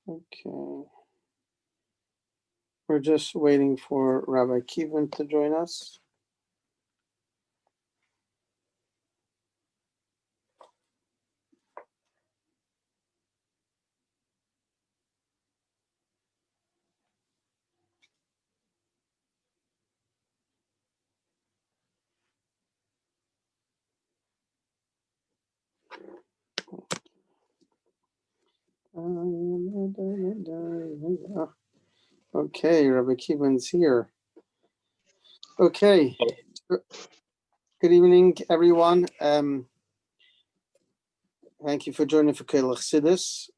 Okay. We're just waiting for Rabbi Kevin to join us. Okay, Rabbi Kevin's here. Okay. Good evening, everyone. Thank you for joining for Kollel Chassidus.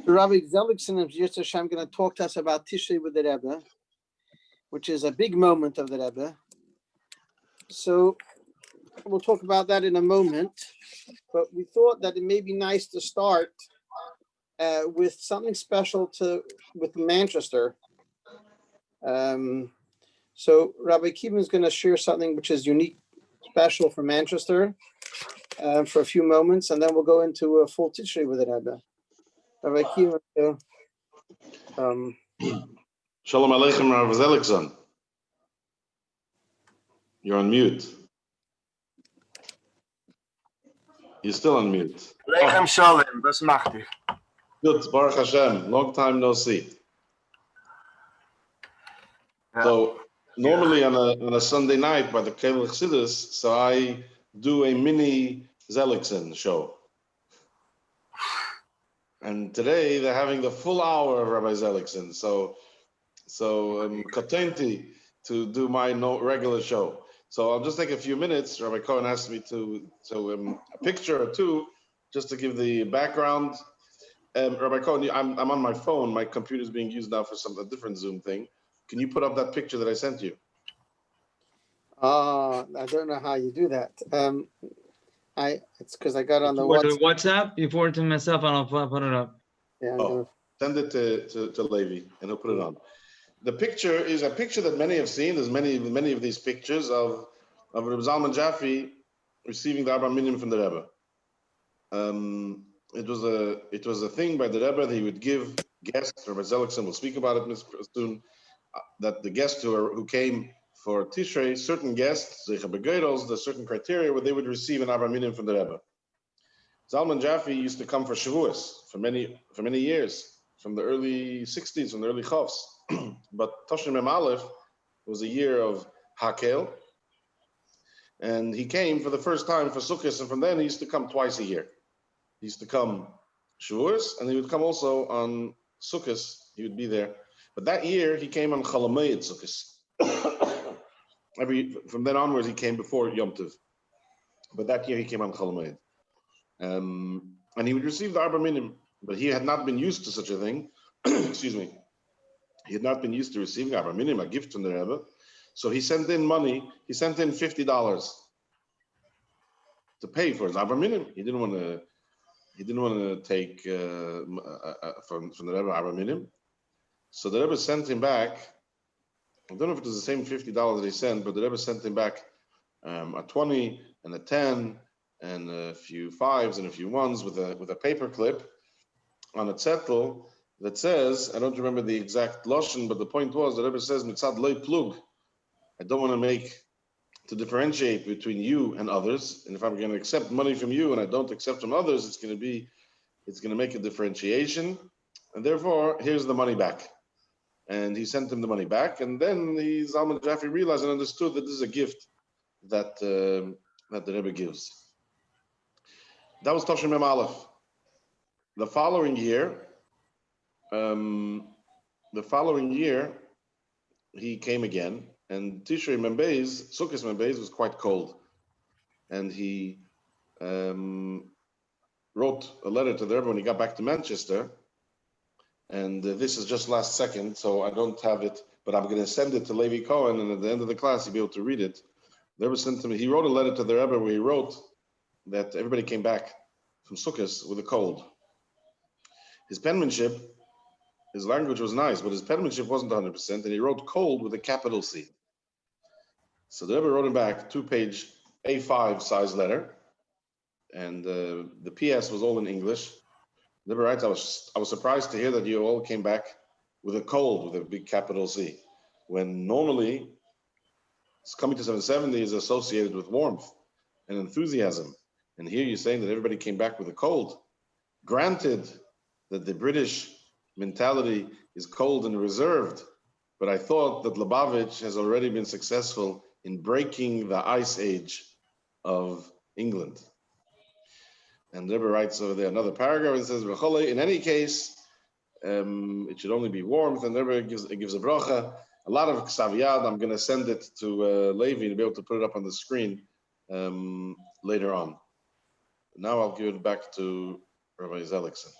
Rabbi Zeligson of Yirtzeh Hashem going to talk to us about Tishrei with the Rebbe, which is a big moment of the Rebbe. So we'll talk about that in a moment, but we thought that it may be nice to start with something special with Manchester. So Rabbi Kevin is going to share something which is unique, special for Manchester for a few moments, and then we'll go into a full Tishrei with the Rebbe. Rabbi Kevin. Shalom Aleichem, Rav Zeligson. You're on mute. You're still on mute. Aleichem Shalom, was macht ihr? Good, Baruch Hashem. Long time no see. Yeah. So normally on a Sunday night by the Kollel Chassidus, so I do a mini Zeligson show. And today they're having the full hour of Rabbi Zeligson. So I'm content to do my regular show. So I'll just take a few minutes. Rabbi Cohen asked me to a picture or two, just to give the background. Rabbi Cohen, I'm on my phone. My computer is being used now for a different Zoom thing. Can you put up that picture that I sent you? I don't know how you do that. It's because I got on the WhatsApp. You forward to myself, and I'll put it up. Yeah, send it to Levi, and he'll put it on. The picture is a picture that many have seen. There's many of these pictures of Reb Zalman Jaffe receiving the Arba Minim from the Rebbe. It was a thing by the Rebbe that he would give guests. Rabbi Zeligson will speak about it soon. That the guests who came for Tishrei, certain guests, there's certain criteria where they would receive an Arba Minim from the Rebbe. Zalman Jaffe used to come for Shavuos for many years, from the early 60s, from the early Chavs. But Tashrim Mem Aleph was a year of Hakel, and he came for the first time for Sukkot, and from then he used to come twice a year. He used to come Shavuos, and he would come also on Sukkot. He would be there. But that year he came on Chalamayid Sukkot. From then onwards he came before Yom Tov. But that year he came on Chalamayid. And he would receive the Arba Minim, but he had not been used to such a thing. Excuse me. He had not been used to receiving Arba Minim, a gift from the Rebbe. So he sent in money. He sent in $50 to pay for his Arba Minim. He didn't want to take from the Rebbe Arba Minim. So the Rebbe sent him back. I don't know if it was the same $50 that he sent, but the Rebbe sent him back a 20 and a 10 and a few 5s and a few 1s with a paper clip on a zettel that says, I don't remember the exact lashon, but the point was, the Rebbe says, mitzad loy plug. I don't want to differentiate between you and others. And if I'm going to accept money from you and I don't accept from others, it's going to make a differentiation. And therefore, here's the money back. And he sent him the money back. And then Zalman Jaffe realized and understood that this is a gift that the Rebbe gives. That was Tashrim Mem Aleph. The following year, he came again, and Tishrei Mem Beis, Sukkot Mem Beis, was quite cold, and he wrote a letter to the Rebbe when he got back to Manchester. And this is just last second, so I don't have it, but I'm going to send it to Levi Cohen, and at the end of the class, he'll be able to read it. The Rebbe sent to me. He wrote a letter to the Rebbe where he wrote that everybody came back from Sukkot with a cold. His penmanship, his language was nice, but his penmanship wasn't 100%, and he wrote cold with a capital C. So the Rebbe wrote him back 2-page A5 size letter, and the PS was all in English. The Rebbe writes, I was surprised to hear that you all came back with a cold, with a big capital C, when normally it's coming to 770 is associated with warmth and enthusiasm. And here you're saying that everybody came back with a cold. Granted that the British mentality is cold and reserved, but I thought that Lubavitch has already been successful in breaking the ice age of England. And the Rebbe writes over there another paragraph and says, in any case, it should only be warmth. And the Rebbe gives a bracha, a lot of ksaviyad. I'm going to send it to Levi to be able to put it up on the screen later on. Now I'll give it back to Rabbi Zellickson.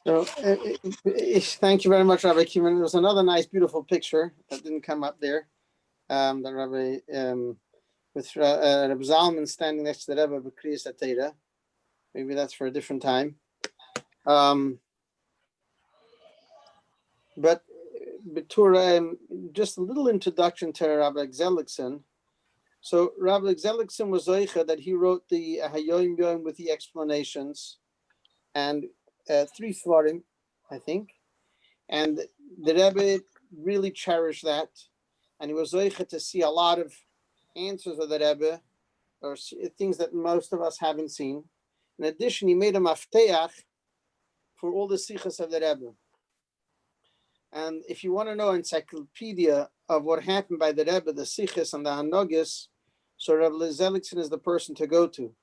So thank you very much, Rabbi Kiman. There was another nice, beautiful picture that didn't come up there. That Rabbi with Rabbi Zalman standing next to the Rebbe of Kriyas HaTorah. Maybe that's for a different time. But just a little introduction to Rabbi Zellickson. So Rabbi Zellickson was Zoicha that he wrote the Hayoim Yoim with the explanations and 3 Svarim, I think. And the Rebbe really cherished that. And he was Zoicha to see a lot of answers of the Rebbe, or things that most of us haven't seen. In addition, he made a mafteach for all the sichas of the Rebbe. And if you want to know encyclopedia of what happened by the Rebbe, the sichas and the hanogis, so Rabbi Zellickson is the person to go to.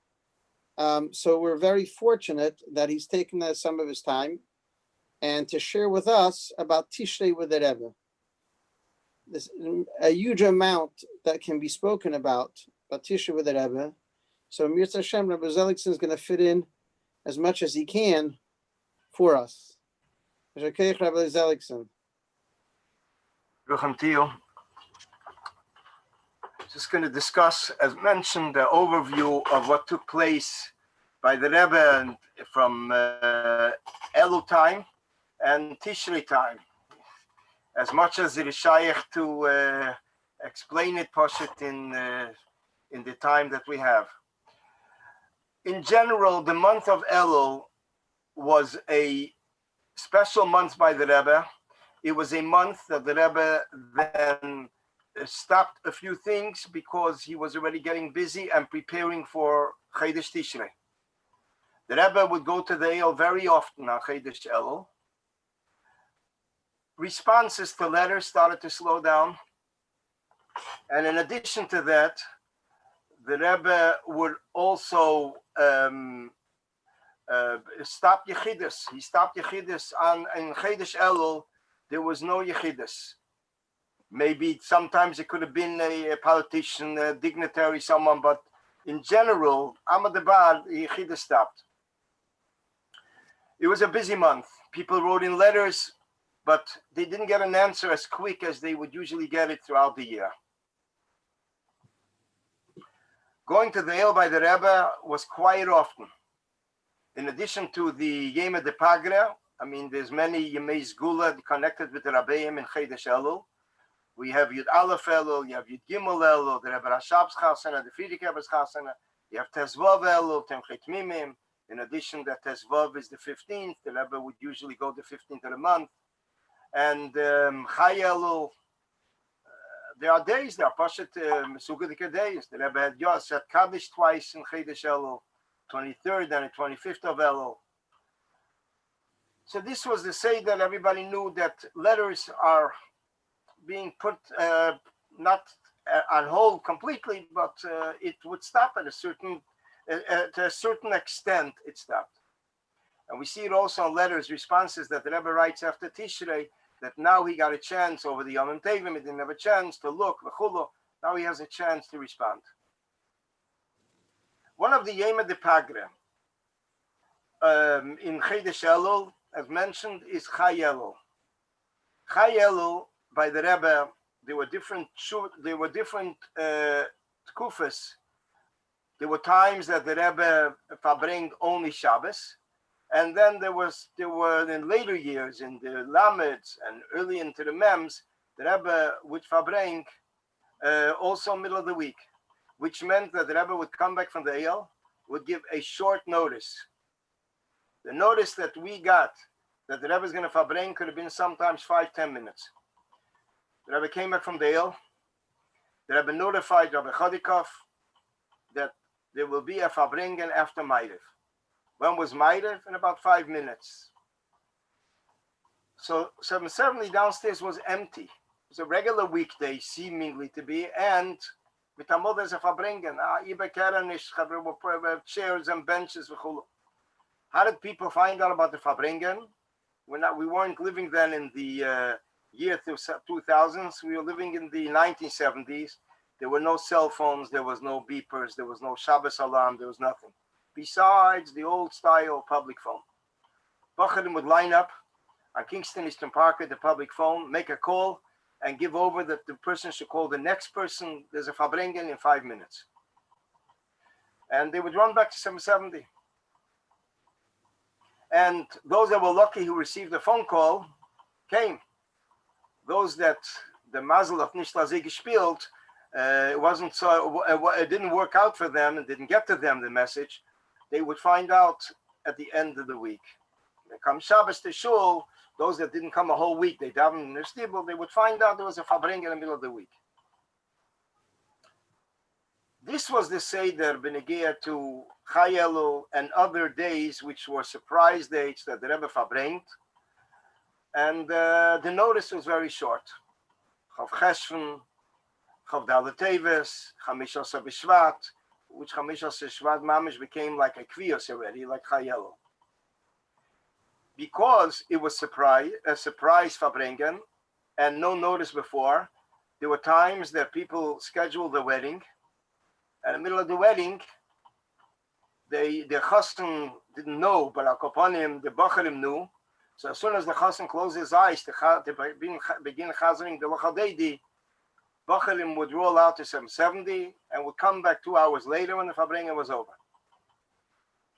So we're very fortunate that he's taken some of his time and to share with us about Tishrei with the Rebbe. There's a huge amount that can be spoken about Tishrei with the Rebbe. So Mirza Hashem, Rabbi Zellickson is going to fit in as much as he can for us. Rabbi Zellickson. Just going to discuss, as mentioned, the overview of what took place by the Rebbe from Elul time and Tishrei time. As much as it is shaykh to explain it, Poshet, in the time that we have. In general, the month of Elul was a special month by the Rebbe. It was a month that the Rebbe then stopped a few things because he was already getting busy and preparing for Chodesh Tishrei. The Rebbe would go to the Eyal very often on Chodesh Elul. Responses to letters started to slow down. And in addition to that, the Rebbe would also stop Yechidus. He stopped Yechidus in Chodesh Elul. There was no Yechidus. Maybe sometimes it could have been a politician, a dignitary, someone, but in general, Ahmadabar, Yechidus stopped. It was a busy month. People wrote in letters, but they didn't get an answer as quick as they would usually get it throughout the year. Going to the Eyal by the Rebbe was quite often. In addition to the Yema de Pagre, I mean, there's many Yemei Zgula connected with the Rabbeim in Chodesh Elul. We have Yud Aleph Elul, you have Yud Gimel Elul, the Rebbe Rashab's Chasana, the Frierdiker Rebbe's Chasana. You have Tezvav Elul, Temchet Mimim. In addition, that Tezvav is the 15th. The Rebbe would usually go the 15th of the month. And Chai Elul. There are days, there are Pashat Mesugadiker days. The Rebbe had Yos at Kaddish twice in Chodesh Elul, 23rd and the 25th of Elul. So this was the say that everybody knew that letters are being put not on hold completely, but it would stop at a certain, to a certain extent. It stopped, and we see it also in letters, responses that the Rebbe writes after Tishrei. That now he got a chance over the Yom Tovim. He didn't have a chance to look. Now he has a chance to respond. One of the Yema de Pagre in Chodesh Elul, as mentioned, is Chai Elul. Chai Elul by the Rebbe, there were different tkufas. There were times that the Rebbe verbring only Shabbos. And then there were in later years, in the Lameds and early into the Mems, the Rebbe would verbring also middle of the week, which meant that the Rebbe would come back from the Eyal would give a short notice. The notice that we got that the Rebbe is going to farbring could have been sometimes 5-10 minutes. The Rebbe came back from the Eil. The Rebbe notified Rabbi Chodikov that there will be a farbringen after Ma'ariv. When was Ma'ariv? In about 5 minutes. So 770 downstairs was empty. It was a regular weekday, seemingly to be, and with a there's a farbringen. Chairs and benches. How did people find out about the farbringen? We weren't living then in the year 2000s. We were living in the 1970s. There were no cell phones. There was no beepers. There was no Shabbos alarm. There was nothing besides the old style public phone. Bachadim would line up on Kingston Eastern Park at the public phone, make a call, and give over that the person should call the next person. There's a farbringen in 5 minutes. And they would run back to 770. And those that were lucky who received the phone call came. Those that the mazel of nicht lazig gespielt, it wasn't so. It didn't work out for them and didn't get to them the message. They would find out at the end of the week. They come Shabbos to shul. Those that didn't come a whole week, they davened in their stibel. They would find out there was a farbring in the middle of the week. This was the Seder Benegia to Chai Elul and other days, which were surprise dates that the Rebbe farbringt. And the notice was very short. Chav Cheshvan, Chav Dalet Teves, Chamish Asa B'Shvat, which Chamish Asa B'Shvat Mamish became like a Kviyos already, like Chai Elul. Because it was a surprise farbringen and no notice before, there were times that people scheduled the wedding. And in the middle of the wedding, the chassan didn't know, but al kopanim, the bacharim knew. So as soon as the chassan closed his eyes to begin chazaning the lachadedi, bacharim would roll out to 770 and would come back 2 hours later when the farbringen was over.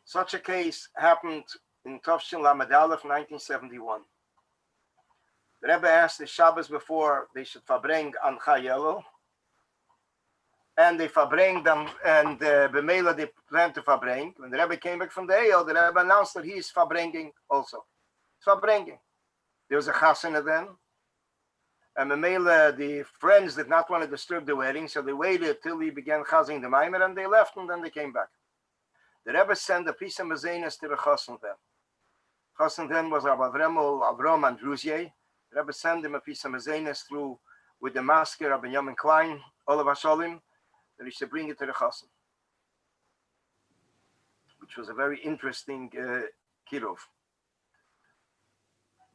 Such a case happened in Tovshin Lamed Aleph, 1971. The Rebbe asked the Shabbos before they should farbring on Chai Elul, and they farbring them, and B'meila they planned to farbring. When the Rebbe came back from the Eil, the Rebbe announced that he is farbringing also. Farbringing. There was a chasana then, and B'meila, the friends did not want to disturb the wedding, so they waited till he began chazing the maimer, and they left, and then they came back. The Rebbe sent a piece of mazenas to the chassan then. Chassan then was Rabbi Avram and Druzier. The Rebbe sent him a piece of mazenas through with the masker of Benjamin Klein, Olav Hasholim, that he should bring it to the chassan, which was a very interesting kirov.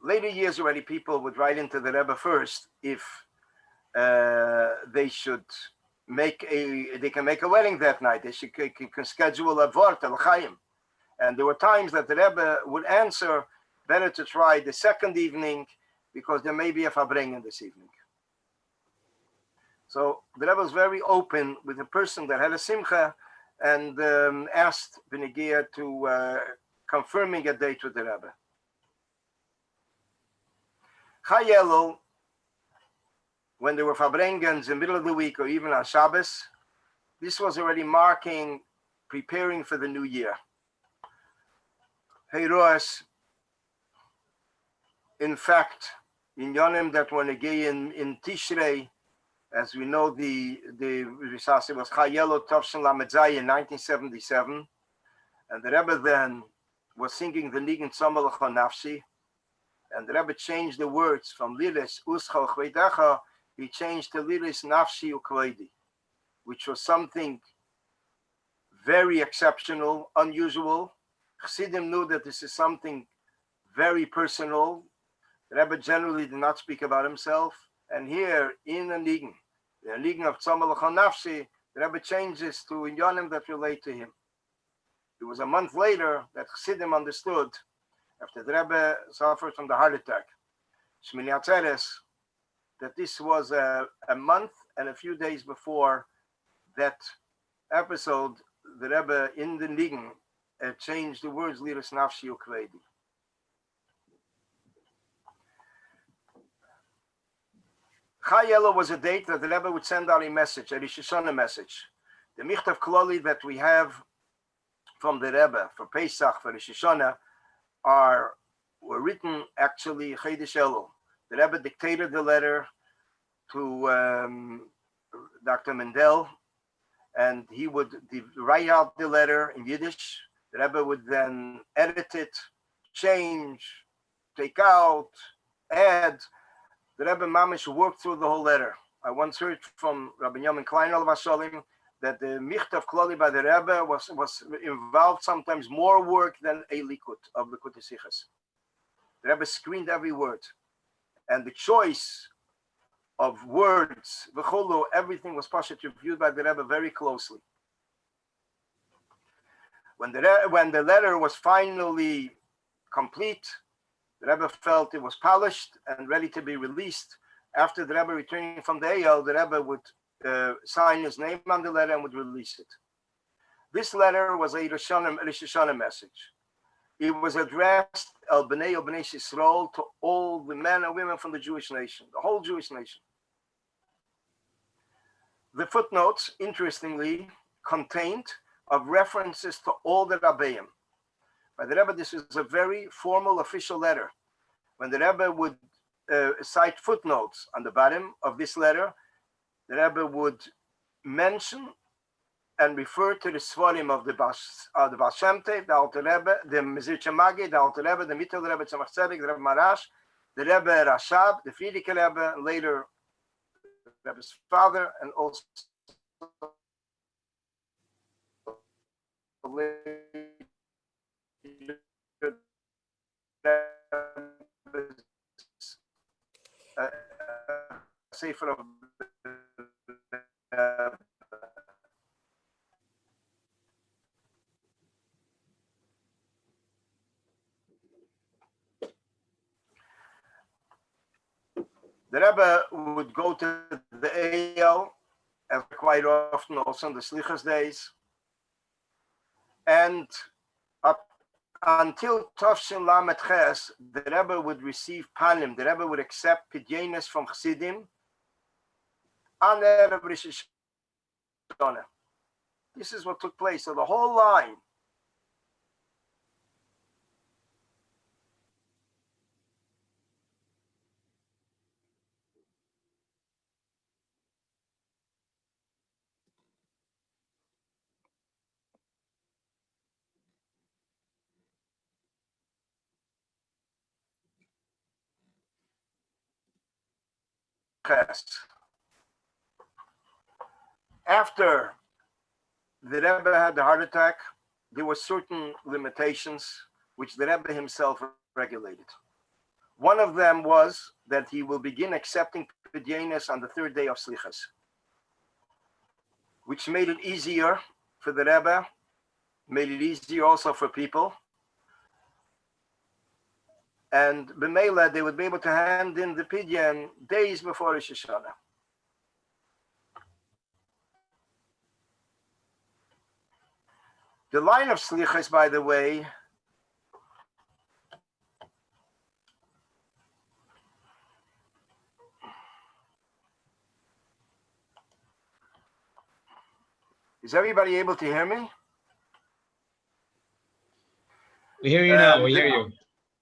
Later years already, people would write into the Rebbe first if they should they can make a wedding that night. They can schedule a vort al chayim. And there were times that the Rebbe would answer, better to try the second evening because there may be a farbringen this evening. So the Rebbe was very open with a person that had a simcha and asked Benegia to confirming a date with the Rebbe. Chai Elul, when there were farbringens in the middle of the week or even on Shabbos, this was already preparing for the new year. Heiros, in fact, in Yonim that were negay in Tishrei, as we know, the Risasi was Chai Elul Tovshin Lamed Zayin in 1977, and the Rebbe then was singing the Nigen Tzomah L'cha Nafshi, and the Rebbe changed the words from Lilis Uschal Chveidecha, he changed to Lilis Nafshi Ukleidi, which was something very exceptional, unusual. Chassidim knew that this is something very personal. The Rebbe generally did not speak about himself. And here in the Nigen of Tzomah L'cha Nafshi, the Rebbe changes to Inyanim that relate to him. It was a month later that Chassidim understood, after the Rebbe suffered from the heart attack, Shmini Atzeres, that this was a month and a few days before that episode, the Rebbe in the Nigen changed the words Liris Nafshi Ukleidi. Chai Elul was a date that the Rebbe would send out a message, a Rosh Hashanah message. The Michtav Kololi that we have from the Rebbe for Pesach, for Rosh Hashanah, were written actually Chiddush Elul. The Rebbe dictated the letter to Dr. Mendel, and he would write out the letter in Yiddish. The Rebbe would then edit it, change, take out, add. The Rebbe Mamish worked through the whole letter. I once heard from Rabbi Yamin Klein Olav Hashalim that the Michtav Klali by the Rebbe was involved sometimes more work than a Likut of Likut Sichas. The Rebbe screened every word, and the choice of words, v'cholu, everything was reviewed by the Rebbe very closely. When the letter was finally complete, the Rebbe felt it was polished and ready to be released. After the Rebbe returning from the Eyal, the Rebbe would sign his name on the letter and would release it. This letter was a Rosh Hashanah message. It was addressed El Bnei Yisrael, to all the men and women from the Jewish nation, the whole Jewish nation. The footnotes, interestingly, contained of references to all the Rabbeim. By the Rebbe, this is a very formal, official letter. When the Rebbe would cite footnotes on the bottom of this letter, the Rebbe would mention and refer to the Svarim of the Baal Shem Tov, the Alter Rebbe, the Mezir Chamagi, the Alter Rebbe, the Mittel Rebbe, Tzemach Tzedek, the Rebbe Marash, the Rebbe Rashab, the Frierdiker Rebbe, and later the Rebbe's father, and also Sefer of the Rebbe would go to the Eyal quite often, also on the Slichas days, and up until Tovshin Lamed Ches, the Rebbe would receive panim. The Rebbe would accept pidyenis from Chassidim on the Erev Rosh Hashanah. This is what took place. So the whole line. After the Rebbe had the heart attack, there were certain limitations which the Rebbe himself regulated. One of them was that he will begin accepting pidyenis on the third day of Slichas, which made it easier for the Rebbe, made it easier also for people. And b'meila, they would be able to hand in the pidyon days before Rosh Hashanah. The line of Slichas, by the way, is everybody able to hear me? We hear you now. We hear you.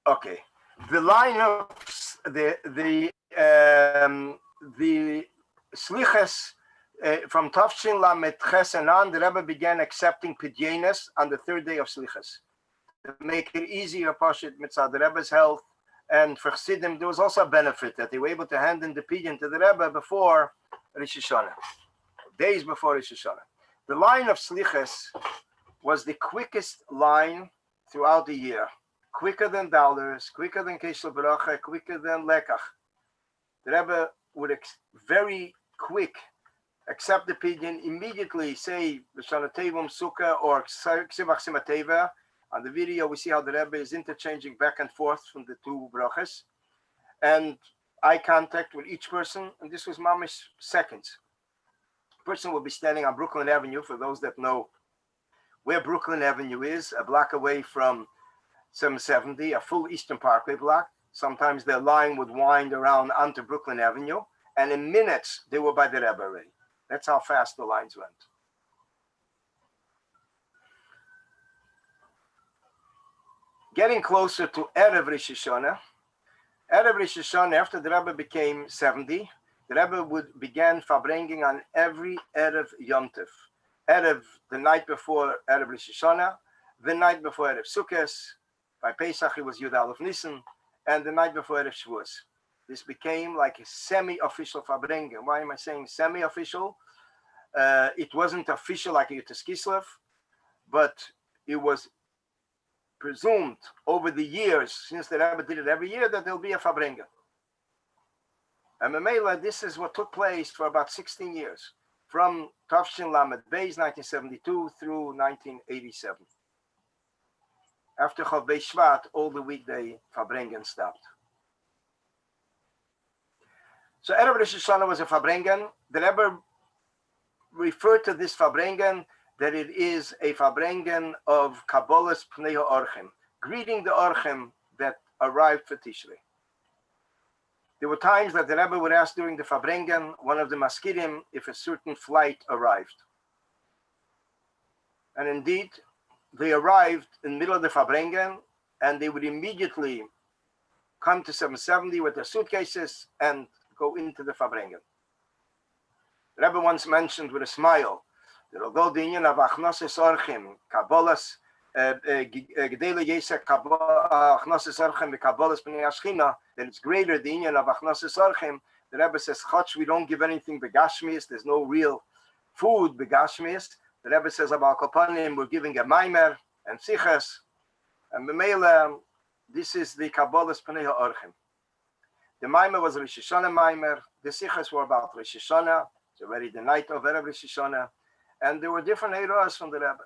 Okay. The line of the Slichas from Tafshin Lamed Ches and on, the Rebbe began accepting pidyenis on the third day of Slichas to make it easier, Pashit Mitzvah, the Rebbe's health, and for Chassidim, there was also a benefit that they were able to hand in the pidyon to the Rebbe before Rosh Hashanah, days before Rosh Hashanah. The line of Slichas was the quickest line throughout the year, quicker than dollars, quicker than Keshel Baracha, quicker than Lekach. The Rebbe would very quick accept the pidyon, immediately say B'Shana Tevum Sukkah or Ksivach Simateva. On the video, we see how the Rebbe is interchanging back and forth from the two brachas, and eye contact with each person, and this was mamish seconds. The person will be standing on Brooklyn Avenue, for those that know where Brooklyn Avenue is, a block away from 770, a full Eastern Parkway block. Sometimes their line would wind around onto Brooklyn Avenue, and in minutes, they were by the Rebbe already. That's how fast the lines went. getting closer to Erev Rosh Hashanah. Erev Rosh Hashanah, after the Rebbe became 70, the Rebbe began farbrengen on every Erev Yom Tov. Erev, the night before Erev Rosh Hashanah, the night before Erev Sukkot, by Pesach it was Yud Aleph Nisan, and the night before Erev Shavuos. This became like a semi-official farbrengen. Why am I saying semi-official? It wasn't official like Yutas Kislev, but it was presumed over the years, since the Rebbe did it every year, that there'll be a farbrengen. And Memela, this is what took place for about 16 years, from Tafshin Lamed Beis 1972 through 1987. After Chav Beis Shvat, all the weekday farbrengen stopped. So Erev Rosh Hashanah was a farbrengen. The Rebbe referred to this farbrengen that it is a farbrengen of Kabbalah's Pnei HaOrchim, greeting the Orchim that arrived for Tishrei. There were times that the Rebbe would ask during the farbrengen one of the maskirim if a certain flight arrived. And indeed, they arrived in the middle of the farbrengen, and they would immediately come to 770 with their suitcases and go into the farbrengen. The Rebbe once mentioned with a smile that although the union of Achnosis Orchim, Kabbalah's Gedele Yesek Achnosis Orchim, the Kabbalah's Pnei Ashchina, that it's greater the union of Achnosis Orchim, the Rebbe says, Chotch, we don't give anything begashmius, there's no real food begashmius. The Rebbe says about Kopanim, we're giving a maimer and sichas, and Memela, this is the Kabbalah's Pnei HaOrchim. The maimer was Rosh Hashanah maimer, the sichas were about Rosh Hashanah, it's already the night of Erev Rosh Hashanah, and there were different eiros from the Rebbe.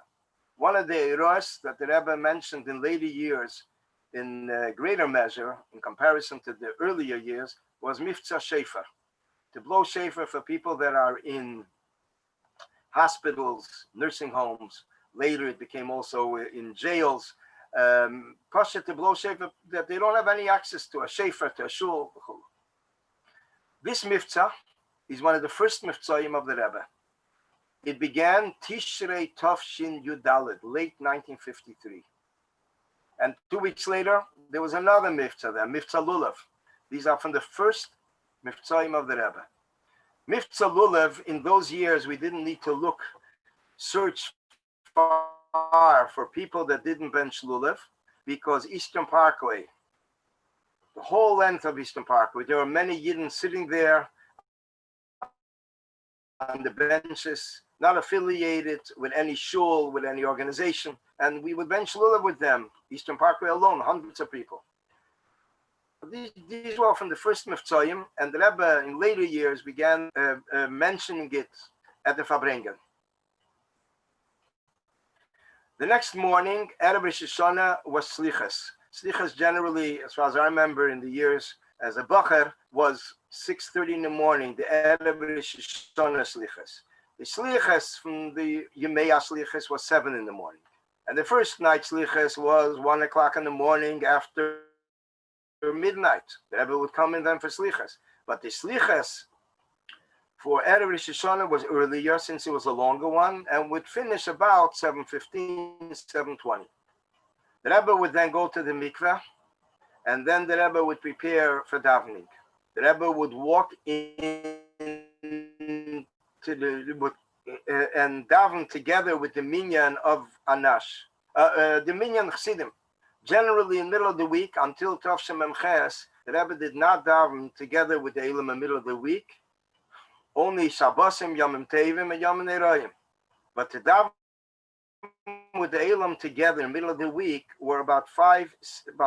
One of the eiros that the Rebbe mentioned in later years, in greater measure, in comparison to the earlier years, was Miftzah Shofar, to blow shofar for people that are in hospitals, nursing homes. Later it became also in jails. Pasha to blow shofar that they don't have any access to a shofar, to a shul. This Miftzah is one of the first Miftzahim of the Rebbe. It began Tishrei Tafshin Yudalid, late 1953. And 2 weeks later, there was another Miftzah there, Miftzah Lulav. These are from the first Miftzahim of the Rebbe. Miftzah Lulav, in those years, we didn't need to search far for people that didn't bench Lulav, because Eastern Parkway, the whole length of Eastern Parkway, there were many Yidden sitting there on the benches, not affiliated with any shul, with any organization, and we would bench lulav with them. Eastern Parkway alone, hundreds of people. These were from the first Miftzayim, and the Rebbe in later years began mentioning it at the farbrengen. The next morning, Erev Rosh Hashanah was Slichas. Slichas generally, as far as I remember in the years as a bacher, was 6:30 in the morning, the Erev Rosh Hashanah Slichas. The Slichas from the Yemei Slichas was 7 in the morning. And the first night Slichas was 1 o'clock in the morning after midnight. The Rebbe would come in then for Slichas. But the Slichas for Erev Rosh Hashanah was earlier, since it was a longer one, and would finish about 7:15, 7:20. The Rebbe would then go to the mikveh, and then the Rebbe would prepare for davening. The Rebbe would walk in to the and daven together with the minyan of Anash, the minyan Chassidim. Generally, in the middle of the week, until Tov Shem Ches, the Rebbe did not daven together with the Elam in the middle of the week. Only Shabbosim, Yomim Tevim, and Yomim Neroyim. But to daven with the Elam together in the middle of the week were about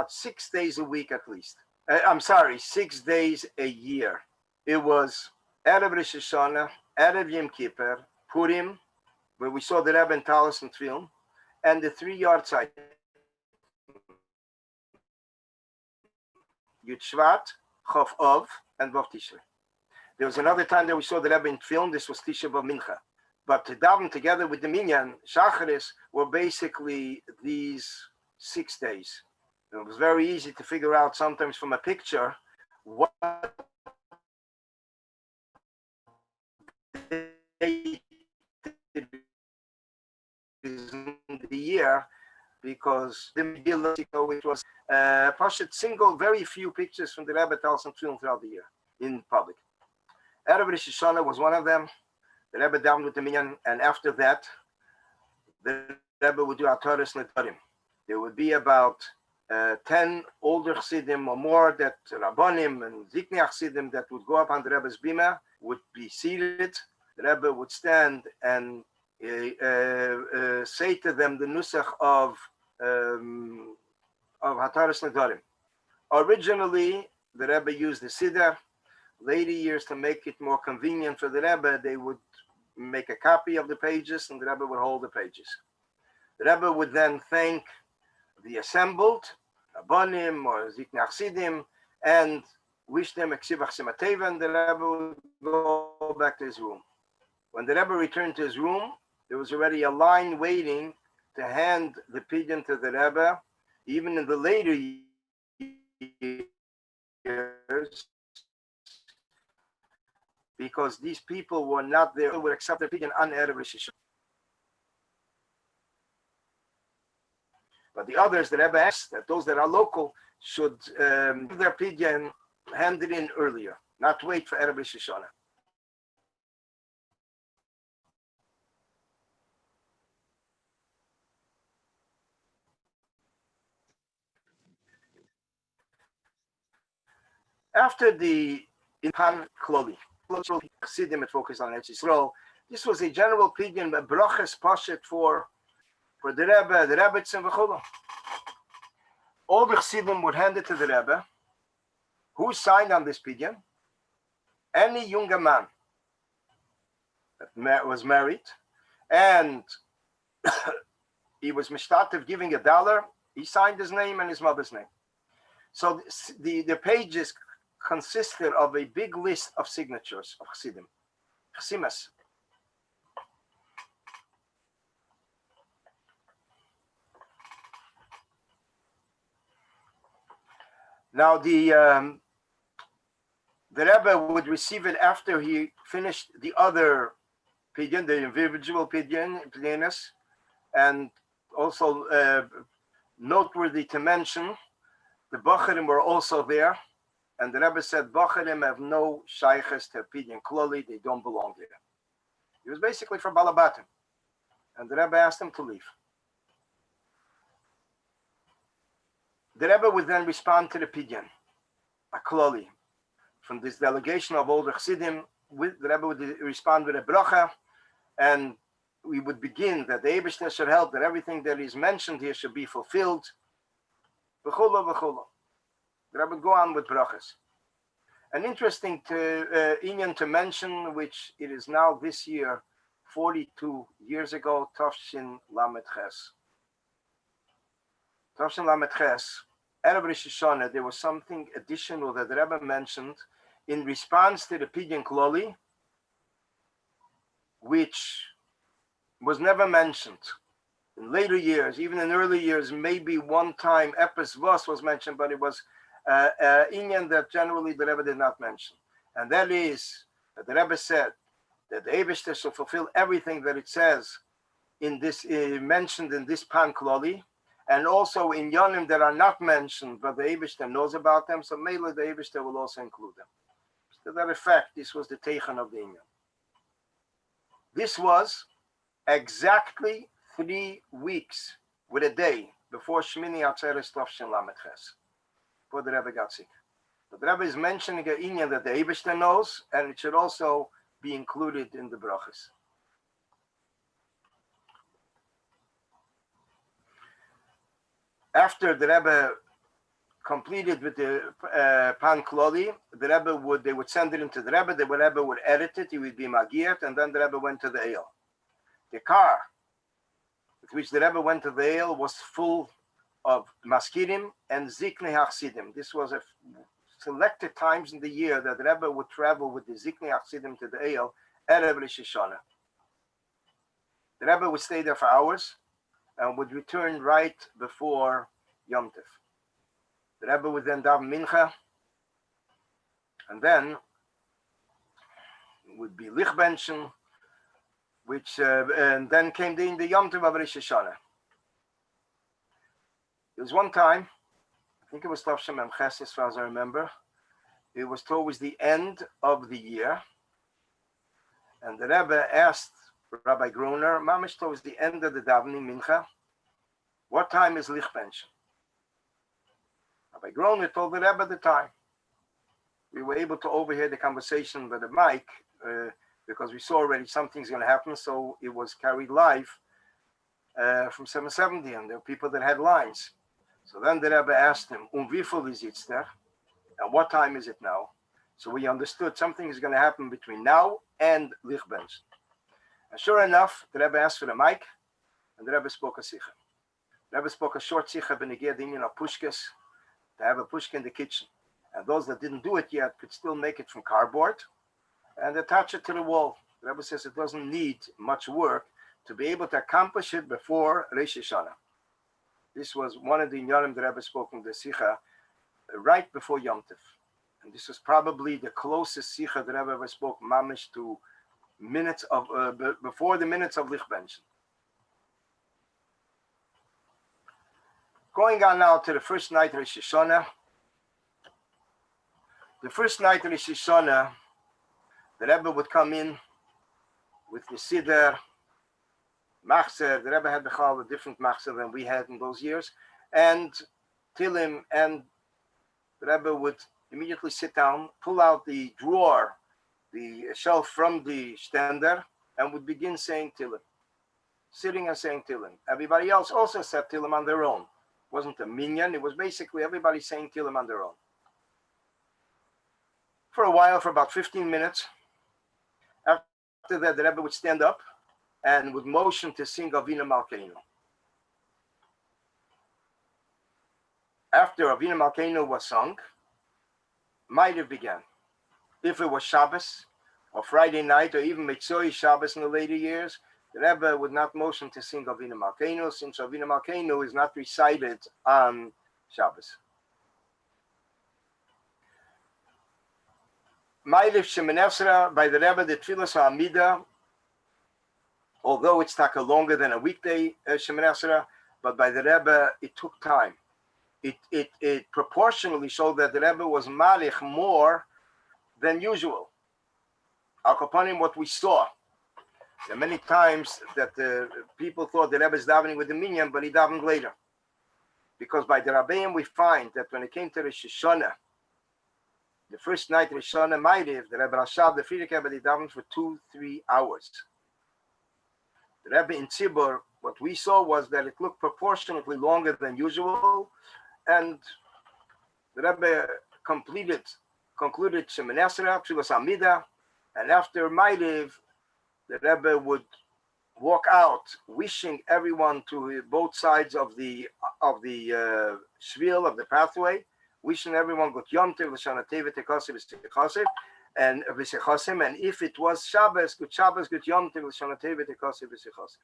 6 days a week at least. 6 days a year. It was Erev Rosh Hashanah, Erev Yom Kippur, Purim, where we saw the Rebbe in Talis and Tefillin, and the 3 yard site. Yud Shvat, Chof Av, and Vav Tishrei. There was another time that we saw the Rebbe in Tefillin. This was Tisha B'Av Mincha. But to daven together with the minyan, Shacharis, were basically these 6 days. It was very easy to figure out sometimes from a picture what day is in the year because the Megillah, which was Pashat single, very few pictures from the Rebbe tells him throughout the year in public. Erev Rosh Hashanah was one of them. The Rebbe davened with the minyan, and after that, the Rebbe would do Ataris Nedarim. There would be about 10 older Chassidim or more, that Rabbanim and Zikni Chassidim that would go up on the Rebbe's bima, would be seated. The Rebbe would stand and say to them the nusach of Hataras Nedarim. Originally, the Rebbe used the Siddur. Later years, to make it more convenient for the Rebbe, they would make a copy of the pages, and the Rebbe would hold the pages. The Rebbe would then thank the assembled Rabbanim or Zikni Chassidim and wish them a Ksivach Simateva, and the Rebbe would go back to his room. When the Rebbe returned to his room, there was already a line waiting to hand the pidyon to the Rebbe. Even in the later years, because these people were not there, would accept the pidyon on Erev Rosh Hashanah. But the others, the Rebbe asked that those that are local should give their pidyon handed in earlier, not wait for Erev Rosh Hashanah. After the Inpan Kloli, Chassidim had focused on Eretz Yisrael. This was a general pidyon, a brachas pashet for the Rebbe, the Rebbetzin v'cholo. All the Chassidim would hand it to the Rebbe, who signed on this pidyon. Any younger man that was married, and he was mishtatev giving $1, he signed his name and his mother's name. So the pages consisted of a big list of signatures of Chassidim, Chassimas. Now the Rebbe would receive it after he finished the other pidyon, the individual pidyonis, and also noteworthy to mention, the Bacharim were also there, and the Rebbe said Bacharim have no shayches to pidyon kloli, they don't belong there. It was basically for Balabatim, and the Rebbe asked him to leave. The Rebbe would then respond to the pidyon, a kloli, from this delegation of older Chassidim. The Rebbe would respond with a bracha, and we would begin that the Eibishter should help, that everything that is mentioned here should be fulfilled. V'cholo, v'cholo. The Rebbe would go on with brachas. An interesting inyan to mention, which it is now this year, 42 years ago, Tafshin Lamed Ches. Tafshin Lamed Ches, Erev Rosh Hashanah, there was something additional that the Rebbe mentioned in response to the pidyon kloli, which was never mentioned. In later years, even in early years, maybe one time Epis Vos was mentioned, but it was inyan that generally the Rebbe did not mention. And that is that the Rebbe said that the Eibishter shall fulfill everything that it says in this mentioned in this pan kloli, and also in yonim that are not mentioned, but the Eibishter knows about them. So maybe the Eibishter will also include them. To that effect, this was the teichan of the inyan. This was exactly 3 weeks with a day before Shmini Atzeres Tafshin Lamed Ches, before the Rebbe got sick. But the Rebbe is mentioning an inyan that the Eibishter knows, and it should also be included in the brachas. After the Rebbe completed with the pan kloli, the Rebbe they would send it into the Rebbe would edit it, he would be magiert, and then the Rebbe went to the ale. The car with which the Rebbe went to the ale was full of maskirim and ziknei hachsidim. This was a selected times in the year that the Rebbe would travel with the ziknei hachsidim to the ale Erev Rosh Hashanah. The Rebbe would stay there for hours and would return right before Yom Tov. The Rebbe would then daven mincha, and then would be lichbenchen, which and then came the Yom Tov of Rosh Hashanah. There was one time, I think it was Tavshem Memches, as far as I remember. It was towards the end of the year. And the Rebbe asked Rabbi Gruner, mamish towards the end of the davening mincha, what time is Lichtbench? Rabbi Gruner told the Rebbe the time. We were able to overhear the conversation with the mic because we saw already something's going to happen. So it was carried live from 770, and there were people that had lines. So then the Rebbe asked him, wie viel is it there? And what time is it now? So we understood something is going to happen between now and Lichtbench. And sure enough, the Rebbe asked for the mic, and the Rebbe spoke a sikha. The Rebbe spoke a short sikha b'negeh the union of pushkas, to have a pushka in the kitchen. And those that didn't do it yet could still make it from cardboard and attach it to the wall. The Rebbe says it doesn't need much work to be able to accomplish it before Rosh Hashanah. This was one of the inyanim the Rebbe spoke in the sikha right before Yom Tov. And this was probably the closest sikha that Rebbe ever spoke, mamish, to minutes of before the minutes of Lichtbench. Going on now to the first night of Rosh Hashanah. The first night of Rosh Hashanah, the Rebbe would come in with the Siddur, Machzer. The Rebbe had a different Machzer than we had in those years, and Tilim, and the Rebbe would immediately sit down, pull out the drawer, the shelf from the stender, and would begin saying Tilim, sitting and saying Tilim. Everybody else also said Tilim on their own. It wasn't a minyan, it was basically everybody saying Tilim on their own. For a while, for about 15 minutes. After that, the Rebbe would stand up and would motion to sing Avinu Malkeinu. After Avinu Malkeinu was sung, Ma'ariv began. If it was Shabbos or Friday night or even Mitzvah Shabbos in the later years, the Rebbe would not motion to sing Avinu Malkeinu, since Avinu Malkeinu is not recited on Shabbos. Ma'ariv Shemoneh Esrei by the Rebbe, the Tfilas HaAmida, although it's taka longer than a weekday Shemoneh Esrei, but by the Rebbe it took time. It proportionally showed that the Rebbe was malich more than usual. Al Kapanim, what we saw. There are many times that people thought the Rebbe is davening with the minyan, but he davened later. Because by the Rabbeim we find that when it came to Rosh Hashanah, the first night of Rosh Hashanah Ma'ariv, the Rebbe Rashab, the Frierdiker Rebbe, they davened for 2-3 hours. The Rebbe in Tzibur, what we saw was that it looked proportionately longer than usual, and the Rebbe concluded Shemoneh Esrei, Tfilas HaAmida, and after Ma'ariv, the Rebbe would walk out, wishing everyone to both sides of the shvil, of the pathway, wishing everyone good Yom Tov, L'shana Teva, Tekaseh, V'Sechasev, and V'Sechasim, and if it was Shabbos, good Yom Tov, L'shana Teva, Tekaseh, V'Sechasev.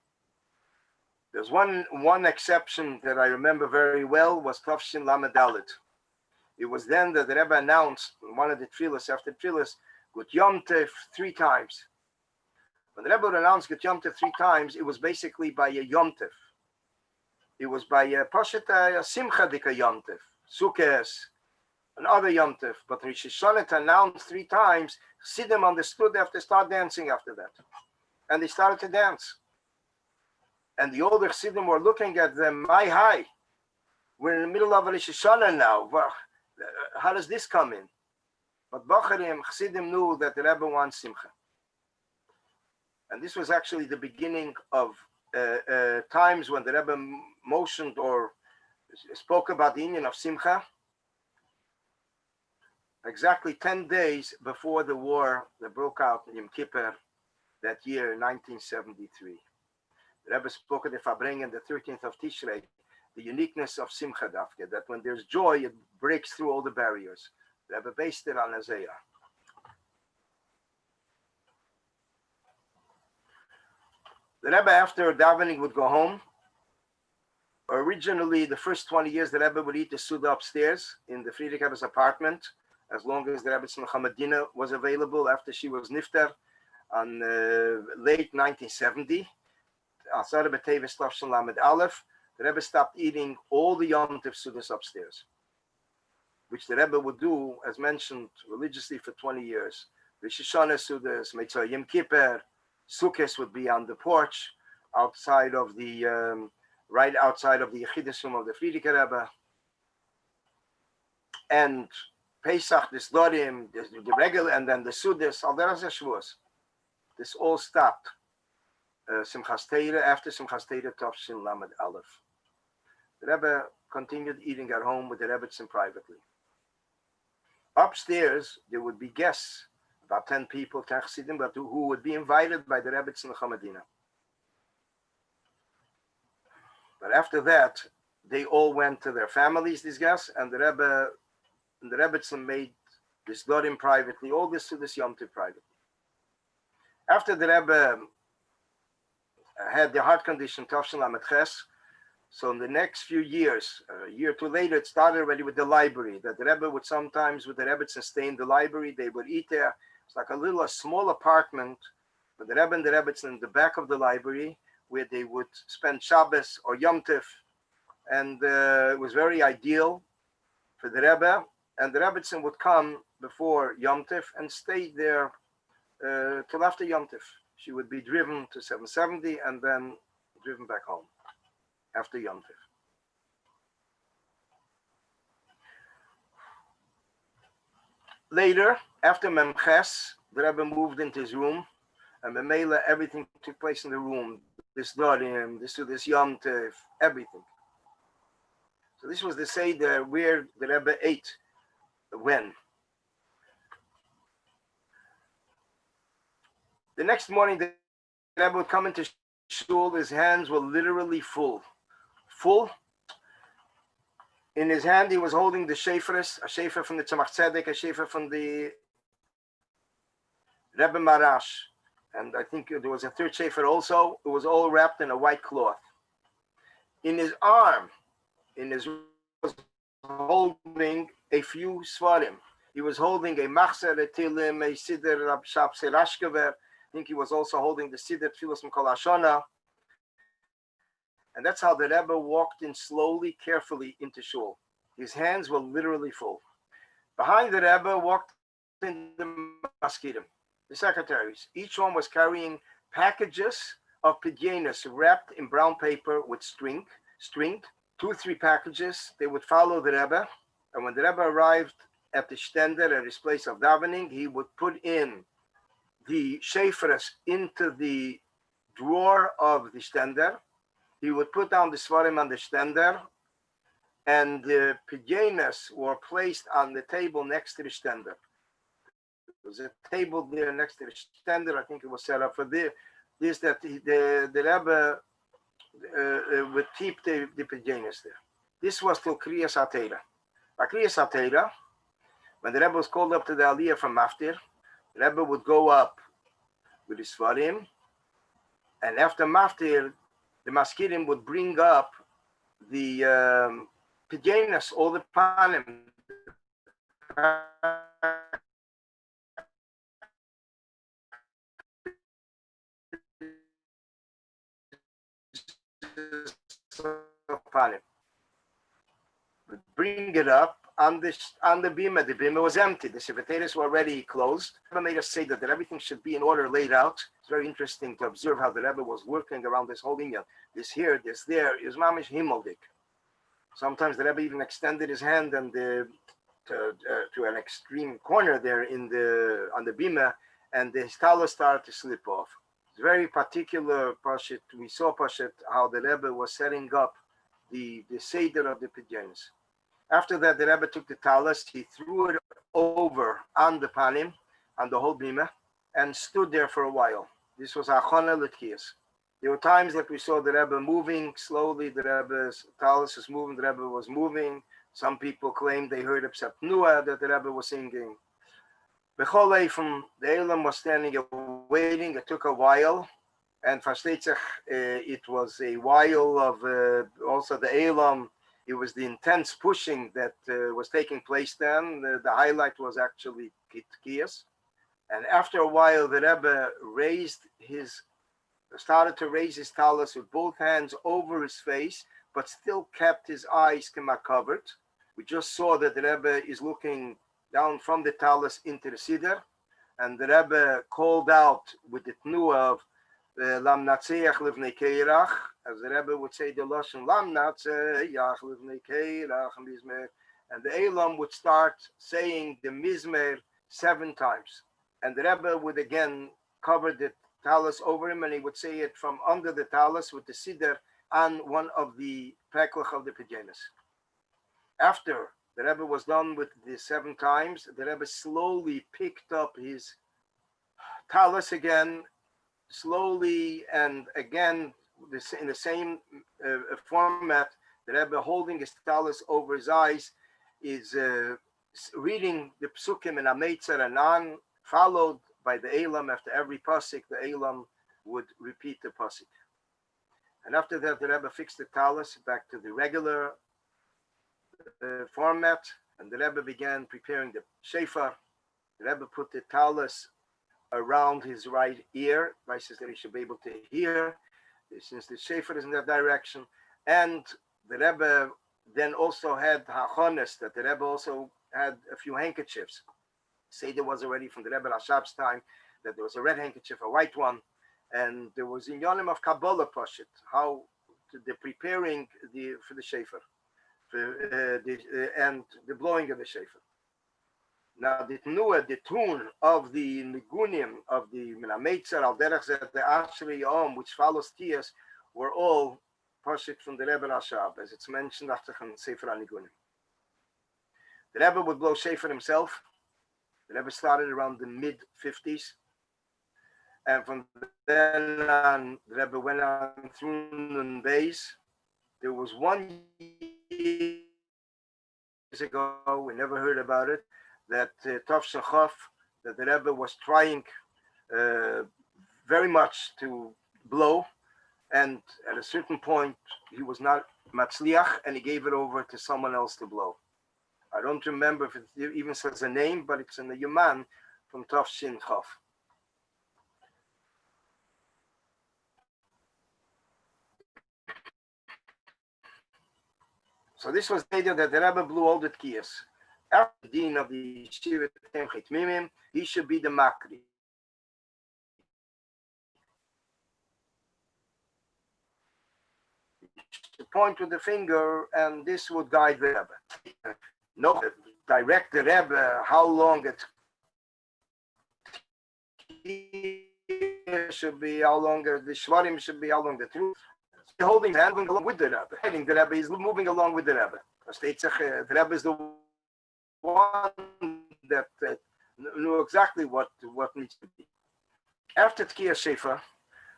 There's one exception that I remember very well, was Tavshin Lamed Dalet. It was then that the Rebbe announced one of the tefillas, after tefillas, good Yom Tov 3 times. When the Rebbe would announce good Yom Tov 3 times, it was basically by a Yom Tov. It was by a Pashat Simcha Dika Yom Tov, Sukkot, another Yom Tov. But Rosh Hashanah announced 3 times, Chassidim understood they have to start dancing after that. And they started to dance. And the older Chassidim were looking at them, my high, we're in the middle of Rosh Hashanah now. How does this come in? But Bacharim, Chassidim knew that the Rebbe wants Simcha. And this was actually the beginning of times when the Rebbe motioned or spoke about the union of Simcha, exactly 10 days before the war that broke out in Yom Kippur that year, 1973. The Rebbe spoke at the Farbrengen, the 13th of Tishrei, the uniqueness of Simcha Dafke, that when there's joy, it breaks through all the barriers. The Rebbe based it on Isaiah. The Rebbe, after davening, would go home. Originally, the first 20 years, the Rebbe would eat the Suda upstairs in the Frierdiker Rebbe's apartment, as long as the Rebbe's Medina was available after she was Nifter on late 1970. Asar B'Teves Tavshin Lamed Aleph. the Rebbe stopped eating all the Yom Tov Sudas upstairs, which the Rebbe would do, as mentioned, religiously for 20 years. Rosh Hashanah Sudas, Mitzvah Yom Kippur, Sukkot would be on the porch, outside of the, right outside of the Yechidus room of the Frierdiker Rebbe. And Pesach, the Sdorim, the regular, and then the Sudas, all the Rosh Hashanah. This all stopped. Simchas Torah, after Simchas Torah, Tafshin Lamed Aleph. The Rebbe continued eating at home with the Rebbetzin privately. Upstairs, there would be guests, about 10 people, 10 Chassidim, but who would be invited by the Rebbetzin Chamadina. But after that, they all went to their families, these guests, and the Rebbetzin made this Dorim privately, all this to this Yom Tov privately. After the Rebbe had the heart condition, Tafshin Lamed Ches, so in the next few years, a year or two later, it started already with the library, that the Rebbe would sometimes, with the Rebbetzin, stay in the library, they would eat there. It's like a small apartment with the Rebbe and the Rebbetzin in the back of the library, where they would spend Shabbos or Yom Tov, and it was very ideal for the Rebbe, and the Rebbetzin would come before Yom Tov and stay there till after Yom Tov. She would be driven to 770 and then driven back home after Yom Tov. Later, after Memches, the Rebbe moved into his room, and Memela, everything took place in the room. This Dorim, this Yom Tov, everything. So this was the Seder where the Rebbe ate, when. The next morning, the Rebbe would come into shul. His hands were literally full. In his hand, he was holding the sheferes, a shefer from the Tzemach Tzedek, a shefer from the Rebbe Marash. And I think there was a third shefer also. It was all wrapped in a white cloth. In his arm, was holding a few svarim. He was holding a Machzer Tilim, a Siddur Rab Shapse Rashkever. I think he was also holding the Siddur Tfilos Kollel Chassidus. And that's how the Rebbe walked in slowly, carefully into shul. His hands were literally full. Behind the Rebbe walked in the Maskirim, the secretaries. Each one was carrying packages of pidyenos wrapped in brown paper with stringed, 2-3 packages. They would follow the Rebbe. And when the Rebbe arrived at the stender, at his place of davening, he would put in the sheferes into the drawer of the stender. He would put down the svarim on the stender, and the pidyenos were placed on the table next to the stender. There was a table there next to the stender. I think it was set up for the Rebbe would keep the pidyenos there. This was till Kriyas HaTorah. By Kriyas HaTorah, when the Rebbe was called up to the Aliyah from Maftir, the Rebbe would go up with his svarim, and after Maftir, the Maskirim would bring up the pidyenos, all the panim, would bring it up on the bima. The bima was empty. The secretaries were already closed. The Rebbe made us say that everything should be in order, laid out. It's very interesting to observe how the Rebbe was working around this whole inyan. This here, this there, is mamish himmeldik. Sometimes the Rebbe even extended his hand and to an extreme corner there on the bima, and the talis started to slip off. It's very particular pashut. We saw pashut how the Rebbe was setting up the seder of the pidyenos. After that, the Rebbe took the talis, he threw it over on the panim, on the whole bima, and stood there for a while. This was achana l'tkiyas. There were times that we saw the Rebbe moving slowly. The Rebbe's talis was moving. The Rebbe was moving. Some people claimed they heard except Nuah that the Rebbe was singing. Becholei from the Elam was standing and waiting. It took a while, and Fashtetzach, it was a while of also the Elam. It was the intense pushing that was taking place then. The highlight was actually Kitkiyas. And after a while, the Rebbe started to raise his talis with both hands over his face, but still kept his eyes covered. We just saw that the Rebbe is looking down from the talus into the Siddur, and the Rebbe called out with the tnu of Lam Natseach Livnei Keirach, as the Rebbe would say the Lashon Lam Natseach Livnei Keirach Mizmer, and the Elam would start saying the Mizmer 7 times, and the Rebbe would again cover the talus over him, and he would say it from under the talus with the Siddur on one of the peklach of the pajamas. After the Rebbe was done with the 7 times, the Rebbe slowly picked up his talus again, slowly, and again in the same format. The Rebbe, holding his talus over his eyes, is reading the psukim in Ameitzer and on, followed by the Elam. After every pasuk, the Elam would repeat the pasuk. And after that, the Rebbe fixed the talus back to the regular format, and the Rebbe began preparing the shofar. The Rebbe put the talus around his right ear, so that he should be able to hear, since the shofar is in that direction. And the Rebbe then also had hachonis, that the Rebbe also had a few handkerchiefs. Seder was already from the Rebbe Rashab's time, that there was a red handkerchief, a white one, and there was in Yonim of Kabbalah Pashit, how the preparing for the shofar, and the blowing of the shofar. Now the tnua, the tune of the nigunim of the Minameitzer al derech zeh the Ashri Yom, which follows Tiyas, were all Pashit from the Rebbe Rashab, as it's mentioned after Sefer HaNigunim. The Rebbe would blow shofar himself. The Rebbe started around the mid-50s. And from then on, the Rebbe went on through Nun Beis. There was one years ago, we never heard about it, that Tov Shachov, that the Rebbe was trying very much to blow. And at a certain point, he was not matzliach, and he gave it over to someone else to blow. I don't remember if it even says a name, but it's in the Yaman from Tov Shin Chav. So this was the day that the Rebbe blew all the tkiyas. After the dean of the Yeshiva Temchet Mimim, he should be the Makri. To point with the finger, and this would guide the Rebbe. No, direct the Rebbe how long it should be, how long the Shvarim should be, how long the truth. Holding hand along with the Rebbe. Heading the Rebbe is moving along with the Rebbe. The Rebbe is the one that knew exactly what needs to be. After Tkiyah Shofar,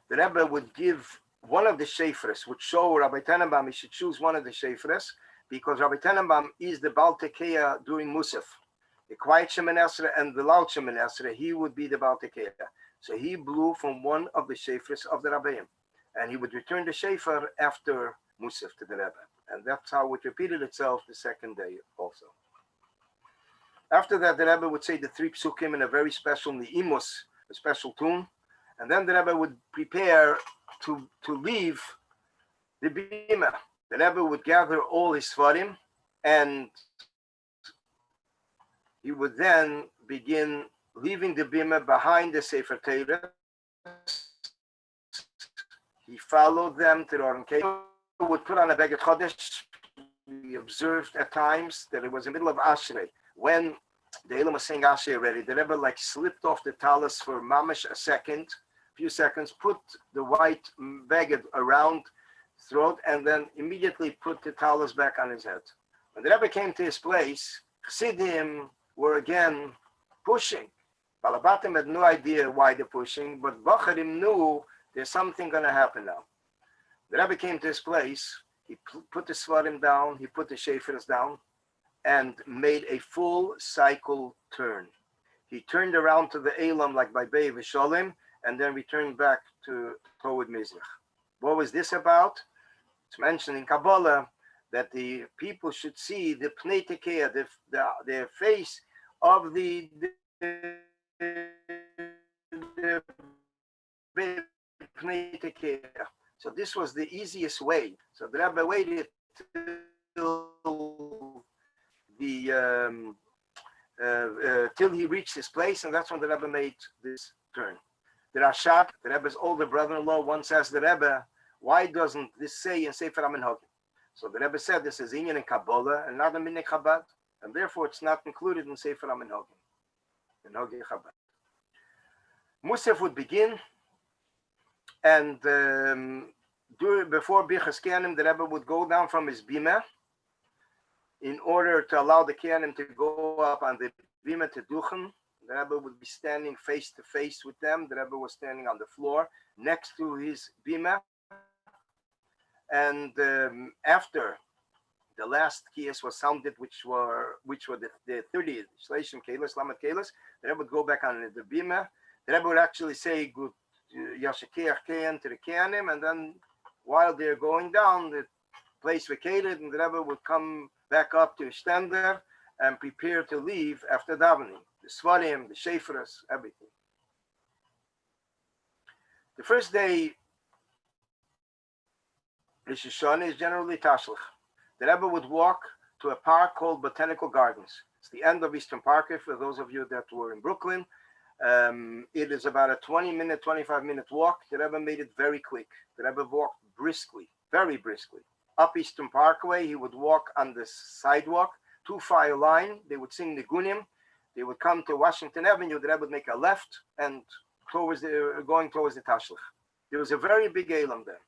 the Rebbe would give one of the Shofars, would show Rabbi Tenenbaum he should choose one of the Shofars, because Rabbi Tenenbaum is the Baal Tekeya during Musaf. The quiet Shemoneh Esrei and the loud Shemoneh Esrei, he would be the Baal Tekeya. So he blew from one of the Shofars of the Rabbeim, and he would return the Shofar after Musaf to the Rebbe. And that's how it repeated itself the second day also. After that, the Rebbe would say the 3 psukim in a very special Ni'imus, a special tune, and then the Rebbe would prepare to leave the Bima. The Rebbe would gather all his Svarim, and he would then begin leaving the Bima behind the Sefer Torah. He followed them to the Oren Keilah, would put on a Beged Chodesh. We observed at times that it was in the middle of Ashrei. When the Elam was saying Ashrei already, the Rebbe like slipped off the talus for mamash a few seconds, put the white Beged around his throat, and then immediately put the talus back on his head. When the Rebbe came to his place, Chassidim were again pushing. Balabatim had no idea why they're pushing, but Bacharim knew there's something going to happen now. The Rebbe came to his place, he put the Svarim down, he put the Shofars down, and made a full cycle turn. He turned around to the Elam like by Bey Visholim, and then returned back toward Mizrach. What was this about? It's mentioned in Kabbalah that the people should see the Pnei Tekeya, the face of the Pnei Tekeya, So this was the easiest way. So the Rebbe waited till till he reached his place, and that's when the Rebbe made this turn. The Rashab, the Rebbe's older brother-in-law, once asked the Rebbe, why doesn't this say in Sefer HaMinhagim? So the Rebbe said this is Inyan and Kabbalah and not a Minhag Chabad, and therefore it's not included in Sefer HaMinhagim. Minhagim Chabad. Musaf would begin, and before Birchas Kehanim, the Rebbe would go down from his bima in order to allow the Kehanim to go up on the bima to duchen. The Rebbe would be standing face to face with them. The Rebbe was standing on the floor next to his bima. And after the last kiyas was sounded, which were the 30 Shleishim Kelos, Lamed Kelos, the Rebbe would go back on the bima. The Rebbe would actually say good Yashakeach Kehan to the Kehanim, and then while they're going down, the place vacated, and the Rebbe would come back up to stand there and prepare to leave after davening. The Svarim, the Shefras, everything. The first day, Rosh Hashanah, is generally Tashlich. The Rebbe would walk to a park called Botanical Gardens. It's the end of Eastern Parkway for those of you that were in Brooklyn. It is about a 20-minute, 25-minute walk. The Rebbe made it very quick. The Rebbe walked briskly, very briskly. Up Eastern Parkway, he would walk on the sidewalk, 2-file line. They would sing the Gunim. They would come to Washington Avenue. The Rebbe would make a left and going towards the Tashlich. There was a very big Elam there.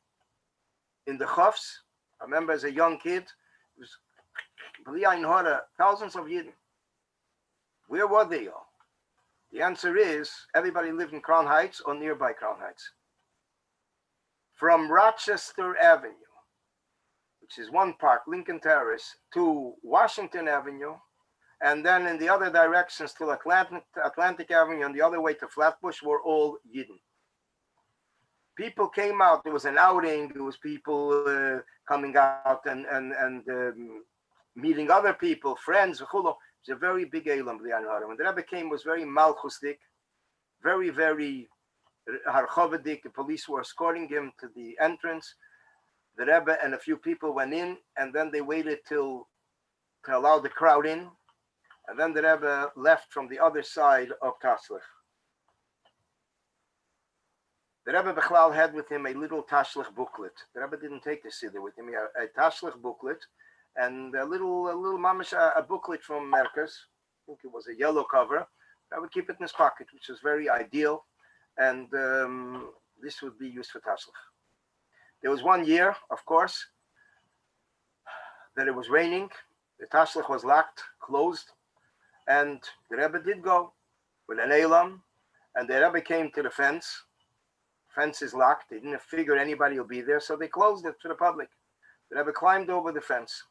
In the Chofs, I remember as a young kid, it was thousands of Yidden. Where were they all? The answer is everybody lived in Crown Heights or nearby Crown Heights. From Rochester Avenue, which is one park, Lincoln Terrace, to Washington Avenue, and then in the other directions to Atlantic Avenue and the other way to Flatbush were all Yidden. People came out. There was an outing. There was people coming out and meeting other people, friends. It was a very big Elam. When the Rebbe came, was very malchustik, very, very harchovedik. The police were escorting him to the entrance. The Rebbe and a few people went in, and then they waited to allow the crowd in. And then the Rebbe left from the other side of Tashlich. The Rebbe Bechlal had with him a little Tashlich booklet. The Rebbe didn't take the Siddur with him. He had a Tashlich booklet and a little mamash, a booklet from Merkers. I think it was a yellow cover. I would keep it in his pocket, which was very ideal. And this would be used for Tashlich. There was one year, of course, that it was raining. The Tashlich was locked, closed. And the Rebbe did go with an Elam. And the Rebbe came to the fence. Fence is locked. They didn't figure anybody will be there, so they closed it to the public. The Rebbe climbed over the fence,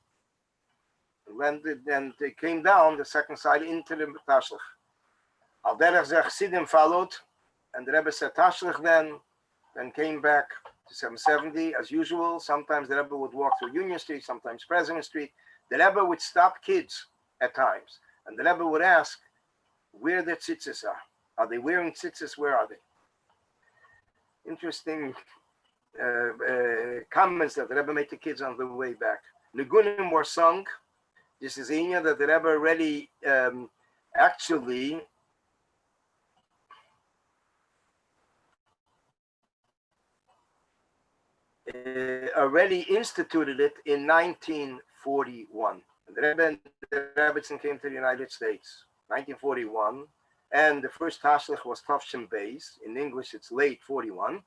landed, and they came down the second side into the Tashlich. Al derech zeh Chassidim followed, and the Rebbe said Tashlich then came back to 770 as usual. Sometimes the Rebbe would walk through Union Street, sometimes President Street. The Rebbe would stop kids at times, and the Rebbe would ask where the tzitzis are. Are they wearing tzitzis? Where are they? Interesting comments that the Rebbe made to kids on the way back. Nigunim were sung. This is Inya that the Rebbe already actually instituted it in 1941. The Rebbe and the Rebbitzin came to the United States, 1941. And the first Tashlich was Tavshin Beis. In English, it's late 41.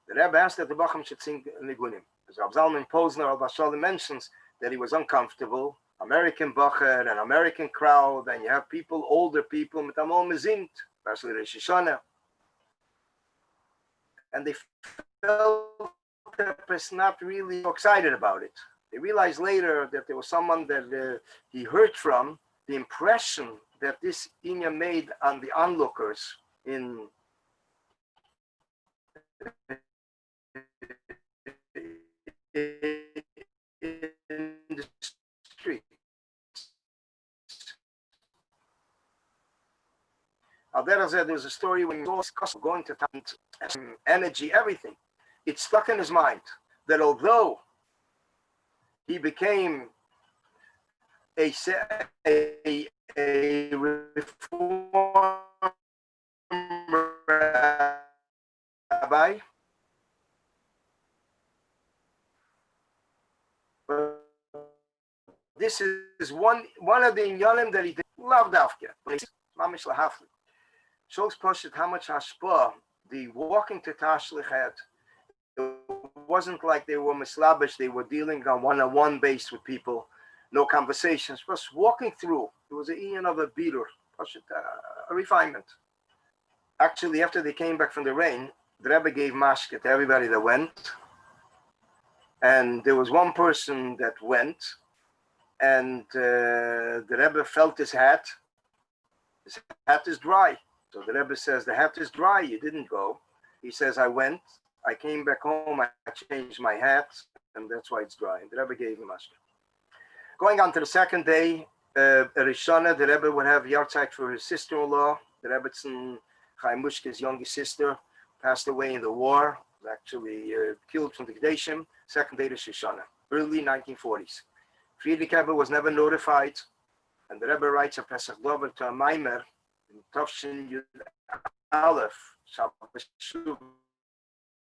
The Rebbe asked that the Bacham should sing Nigunim. As Rav Zalman Posner al-Bashalim mentions that he was uncomfortable. American Bacher, an American crowd, and you have people, older people, mit amol mezint, especially Rosh Hashanah. And they felt that was not really excited about it. They realized later that there was someone that he heard from. The impression that this Inya made on the onlookers in the street. Aldera said there's a story when he was going to town, energy, everything. it stuck in his mind that although he became a reform rabbi, but this is one of the inyanim that he did. Love dafka. Mamish lahafli. Shows posted how much hashpah the walking to Tashlich had. It wasn't like they were mislabish, they were dealing on one-on-one base with people, no conversations, just walking through. It was an ian of a beater, a refinement. Actually, after they came back from the rain, the Rebbe gave mashke to everybody that went. And there was one person that went, and the Rebbe felt his hat. His hat is dry. So the Rebbe says, the hat is dry, you didn't go. He says, I went, I came back home, I changed my hat, and that's why it's dry. And the Rebbe gave him mashke. Going on to the second day, Rishona, the Rebbe would have yahrzeit for his sister-in-law. The Rebbetzin Chaim Mushke's youngest sister passed away in the war, was actually killed from the Gedeshim. Second day to Shoshana, early 1940s. Friedrich Rebbe was never notified, and the Rebbe writes a Pesach Dover to a Maimer in Tovshin Yud Aleph, Shabbos Shuv,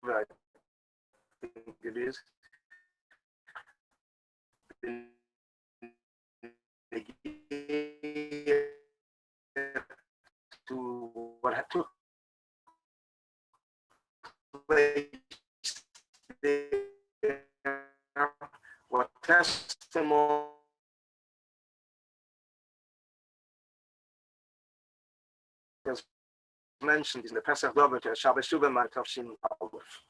I think it is. To what took place there, what testimony was mentioned in the Pesach Dover to Shabbos Shuvah Tavshin Aleph.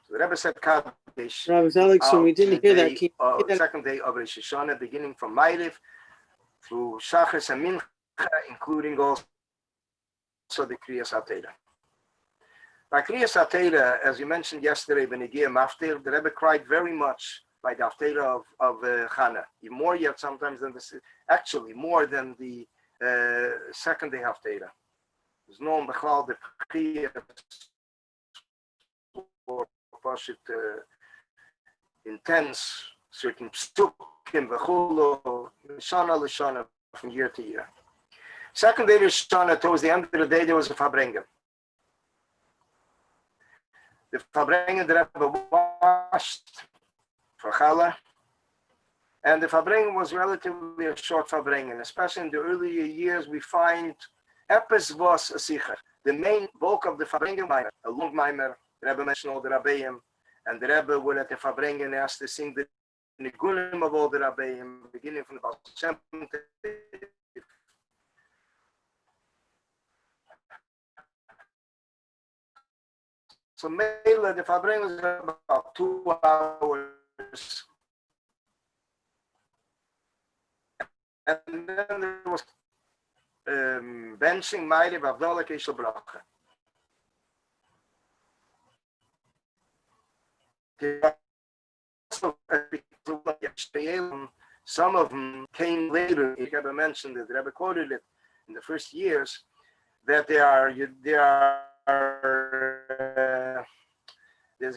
So the Rebbe said Kaddish. Rabbi Zelig, we didn't hear that. Second day of Rosh Hashanah, beginning from Ma'ariv through Shachris and Mincha, including also the Kriyas HaTeira. By Kriyas HaTeira, as you mentioned yesterday, Benegiyah Maftir, the Rebbe cried very much by the Haftarah of Chana, even more yet sometimes than actually more than the second day Haftarah. There's no Bechal, the Kriyas or intense, certain psukim, v'chulo, Shana l'Shana, from year to year. Second day Shana, towards the end of the day, there was a Fabrengen. The Fabrengen, the Rebbe washed for Chala, and the Fabrengen was relatively a short Fabrengen. Especially in the earlier years, we find Epes was a Sicher. The main bulk of the Fabrengen, a long Maimer, the Rebbe mentioned all the Rabbeim, and the Rebbe would at the Fabrengen asked to sing the Nigulim of all the Rabbeim, beginning from the Baal Shem. So Mela, the Fabrengen was about 2 hours. And then there was benching Ma'ariv Avdallah Keshel Bracha. Some of them came later. The Rebbe mentioned it. The Rebbe quoted it in the first years that there's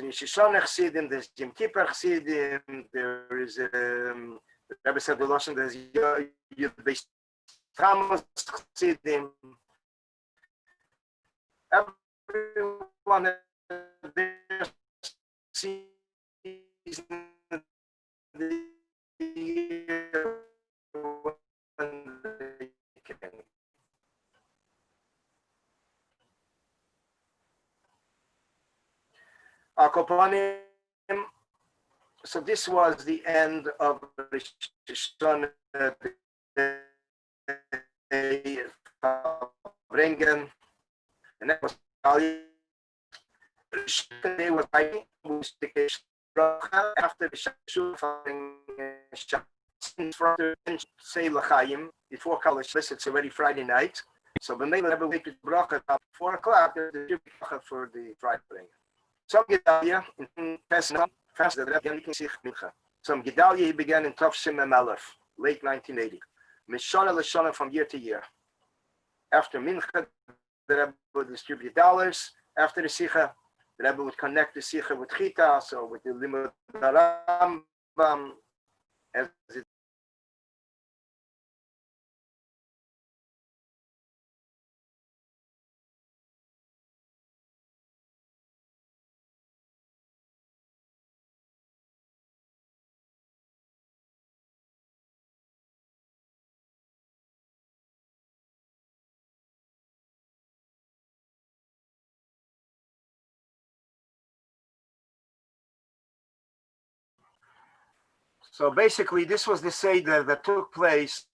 Rosh Hashanah Chassidim, there's Yom Kippur Chassidim, there is the Rebbe said the Lashon, there's Yud Beis Tammuz Chassidim. Everyone has their season of the year when they can. So this was the end of Rosh Hashanah Bringen, and that was Day was after the Shashuf say L'chaim before College. It's already Friday night, so when they never wake up bracha at 4 o'clock, there's a bracha for the Friday Bringen. Some Gedalia in Pesach, faster than Mincha. Some Gedalia he began in Tovshim Aleph, late 1980. Mishana L'Shana from year to year. After Mincha, the Rebbe would distribute dollars. After the Sikha, the Rebbe would connect the Sikha with Chita, so with the Limud Rambam, as it So basically, this was the Seder that took place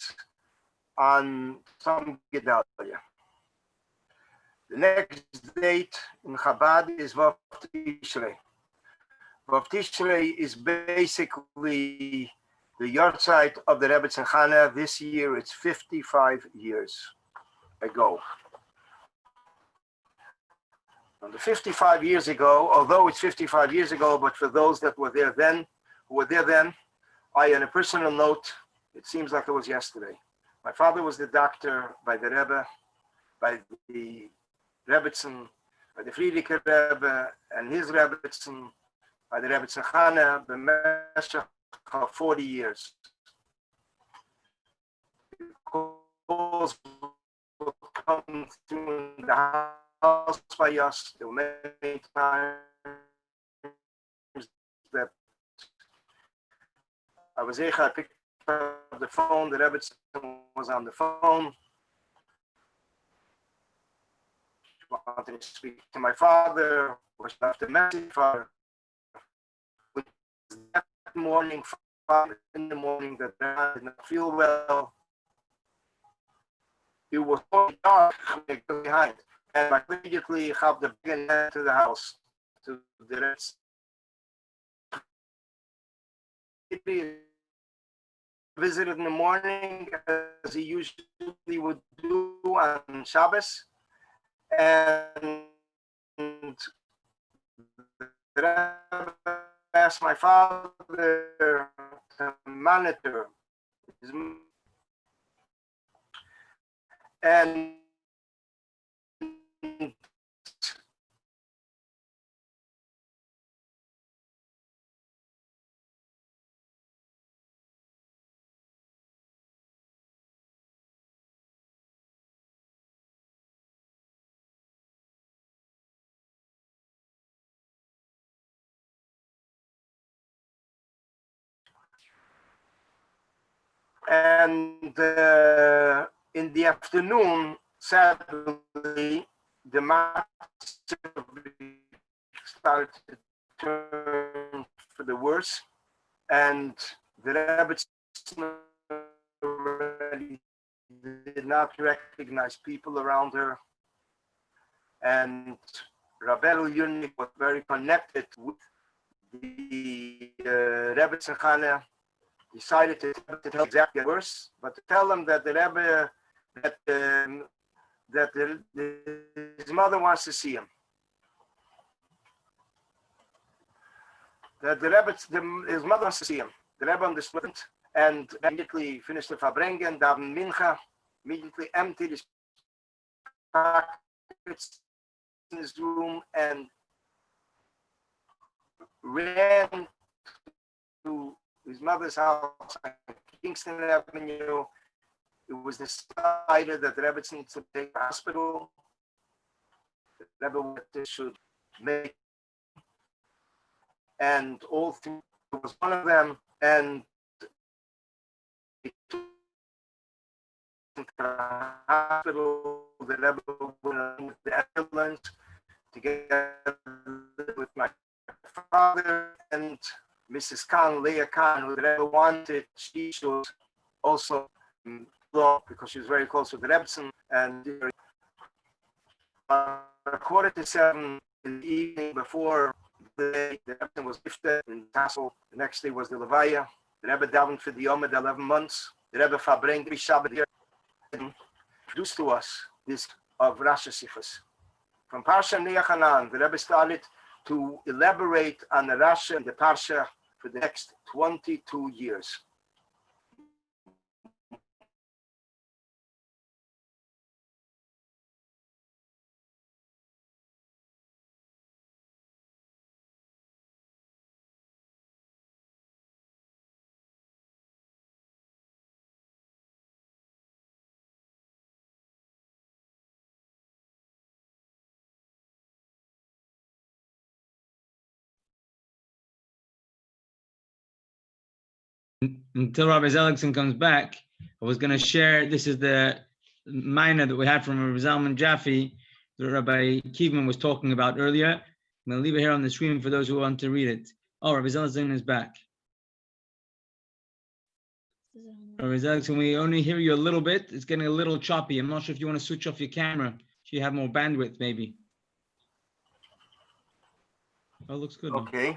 on some Gedalia. The next date in Chabad is Vav Tishrei. Vav Tishrei is basically the yahrzeit of the Rebbe Tzachana. This year, it's 55 years ago. And the 55 years ago, although it's 55 years ago, but for those that were there then, on a personal note, it seems like it was yesterday. My father was the doctor by the Rebbe, by the Rebbetzin, by the Friedricher Rebbe, and his Rebbetzin, by the Rebbe Tzachana, b'meshach 40 years. Calls would come through the house by us. There were many times that I was there, I picked up the phone, the Rebbe was on the phone. She wanted to speak to my father, or she left a message for that morning, 5 in the morning, that I did not feel well. It was so dark behind, and I immediately helped the big man to the house, to the rest. Visited in the morning as he usually would do on Shabbos, and the Rebbe asked my father to monitor his, and in the afternoon, sadly, the master started to turn for the worse, and the Rebbe already did not recognize people around her, and Rabbeinu Yunik was very connected with the Rebbe Tzachana. Decided to tell exactly worse, but to tell him that the Rebbe, his mother wants to see him. That the Rebbe, his mother wants to see him. The Rebbe understood and immediately finished the Fabrengen, Daven Mincha, immediately emptied his pockets in his room and ran to his mother's house on Kingston Avenue. It was decided that the Rebbe needs to take the hospital. The Rebbe should make, and all three was one of them, and he took to the hospital. The Rebbe went with the ambulance together with my father and Mrs. Khan, Leah Khan, who the Rebbe wanted, she should also go because she was very close to the Rebbe. And 6:45 in the evening, before the Rebbe was gifted in the tassel, the next day was the Levaya. The Rebbe davened for the Yom at 11 months. The Rebbe Fabrengen Shabbat here introduced to us this of Rasha Sifas. From Parsha Neachanan, the Rebbe started to elaborate on the Rasha and the Parsha for the next 22 years. until Rabbi Zelickson comes back, I was going to share, this is the minor that we had from Rabbi Zalman Jaffe that Rabbi Kievman was talking about earlier. I'm going to leave it here on the screen for those who want to read it. Oh, Rabbi Zelickson is back. Rabbi Zelickson, we only hear you a little bit. It's getting a little choppy. I'm not sure if you want to switch off your camera. So you have more bandwidth, maybe. Oh, looks good. Okay.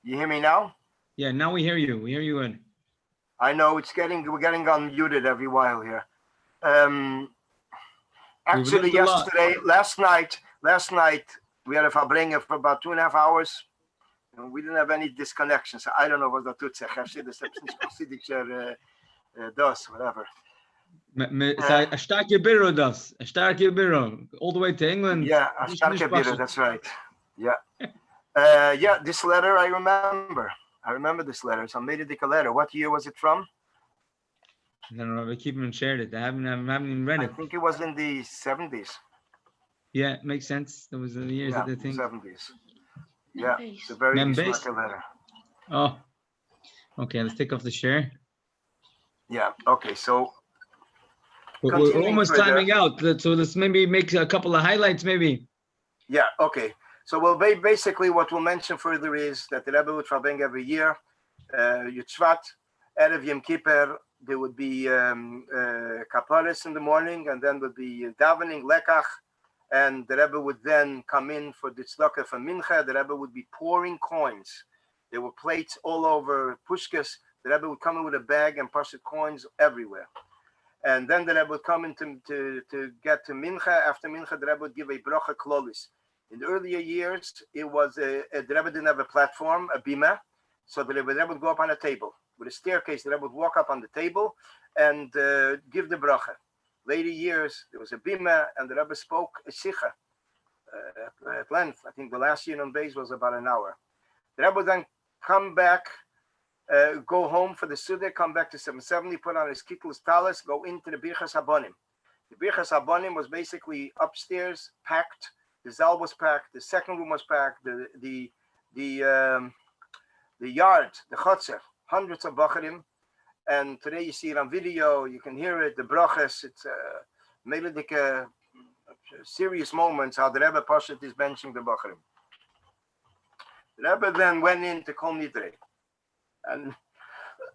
You hear me now? Yeah, now we hear you. We hear you good. I know we're getting unmuted every while here. Actually, last night, we had a Farbrengen for about 2.5 hours. And we didn't have any disconnection. So I don't know what that tut zeg. Chassidus, whatever. A starke bureau, das. A starke bureau. All the way to England. Yeah, a starke bureau, that's right. Yeah. Yeah, this letter I remember. I remember this letter. It's a Medidika letter. What year was it from? I don't know. We keep and shared it. I haven't even read it. I think it was in the 70s. Yeah, it makes sense. That was the years that they think. 70s. Yeah, it's a very smart letter. Oh, okay. Let's take off the share. Yeah. Okay. So we're almost timing out. So let's maybe make a couple of highlights, maybe. Yeah. Okay. So we'll basically what we'll mention further is that the Rebbe would farbring every year. Yud Shvat, Erev Yom Kippur, there would be kaparis in the morning, and then would be davening lekach, and the Rebbe would then come in for the tzedakah for mincha. The Rebbe would be pouring coins. There were plates all over pushkas. The Rebbe would come in with a bag and pass coins everywhere. And then the Rebbe would come in to get to mincha. After mincha, the Rebbe would give a bracha klolis. In the earlier years, it was the Rebbe didn't have a platform, a bima, so the Rebbe would go up on a table with a staircase. The Rebbe would walk up on the table and give the bracha. Later years, there was a bima, and the Rebbe spoke a sikha at length. I think the last year on base was about an hour. The Rebbe would then come back, go home for the Suda, come back to 770, put on his kittel's talis, go into the Birchas Habonim. The Birchas Habonim was basically upstairs, packed. The zal was packed. The second room was packed. The yard, the chotzer, hundreds of bacharim. And today you see it on video. You can hear it. The brachas. It's melodic, serious moments. How the Rebbe Pashat is benching the bacharim. The Rebbe then went into Kol Nidre, and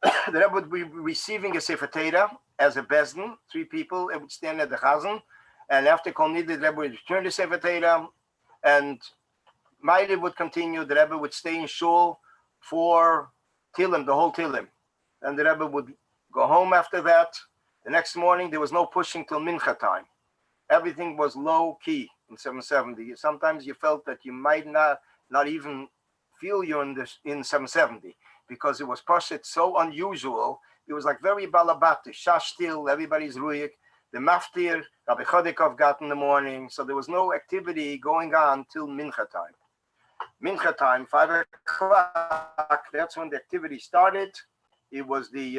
the Rebbe would be receiving a Sefer Torah as a bezdin. 3 people. It would stand at the chazan. And after Kol Nidre, the Rebbe would return to Sefer Torah, and Meile would continue. The Rebbe would stay in shul for Tilim, the whole Tilim. And the Rebbe would go home after that. The next morning, there was no pushing till Mincha time. Everything was low key in 770. Sometimes you felt that you might not even feel you're in 770 because it was Pashat so unusual. It was like very balabatish, shashtil, everybody's ruyik. The maftir, Rabbi Chodikov got in the morning, so there was no activity going on till mincha time. Mincha time, 5 o'clock, that's when the activity started. It was the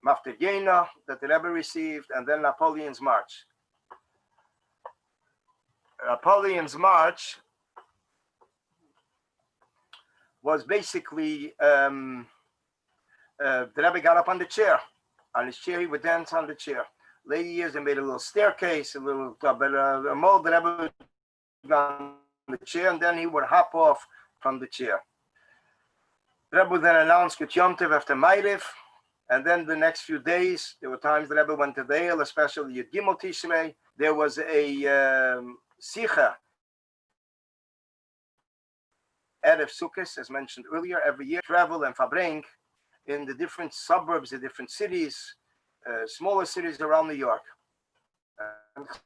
maftir Yena that the Rebbe received, and then Napoleon's March. Napoleon's March was basically, the Rebbe got up on the chair. On his chair, he would dance on the chair. Later years, they made a little staircase, a little a mold that Rebbe would on the chair, and then he would hop off from the chair. The Rebbe would then announce Gut Yom Tov after Ma'ariv, and then the next few days, there were times the Rebbe went to the Eil, especially Yud Gimel Tishrei. There was a Sicha Erev Sukkos, as mentioned earlier, every year, travel and farbring in the different suburbs, the different cities, smaller cities around New York.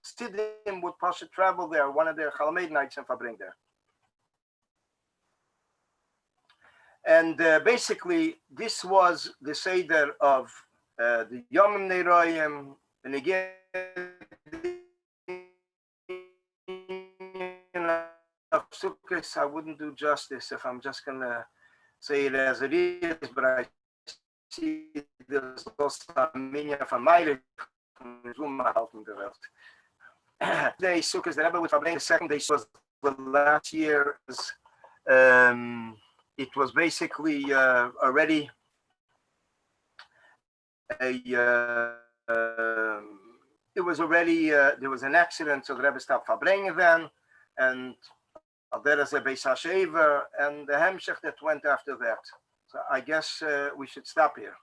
Chassidim would pass travel there, one of their Chalamed nights, and farbring there. And basically, this was the Seder of the Yomim Neiroyim, and again, of Sukkot. I wouldn't do justice if I'm just going to say it as it is, but I see there's also a minyan from Ma'ariv, Day Sukkot, the Rebbe would farbring. The second day was the last year's it was basically already it was already there was an accident, so the Rebbe stopped Farbrengen then, and there is a Beis HaShever, and the Hemshech that went after that. So I guess we should stop here.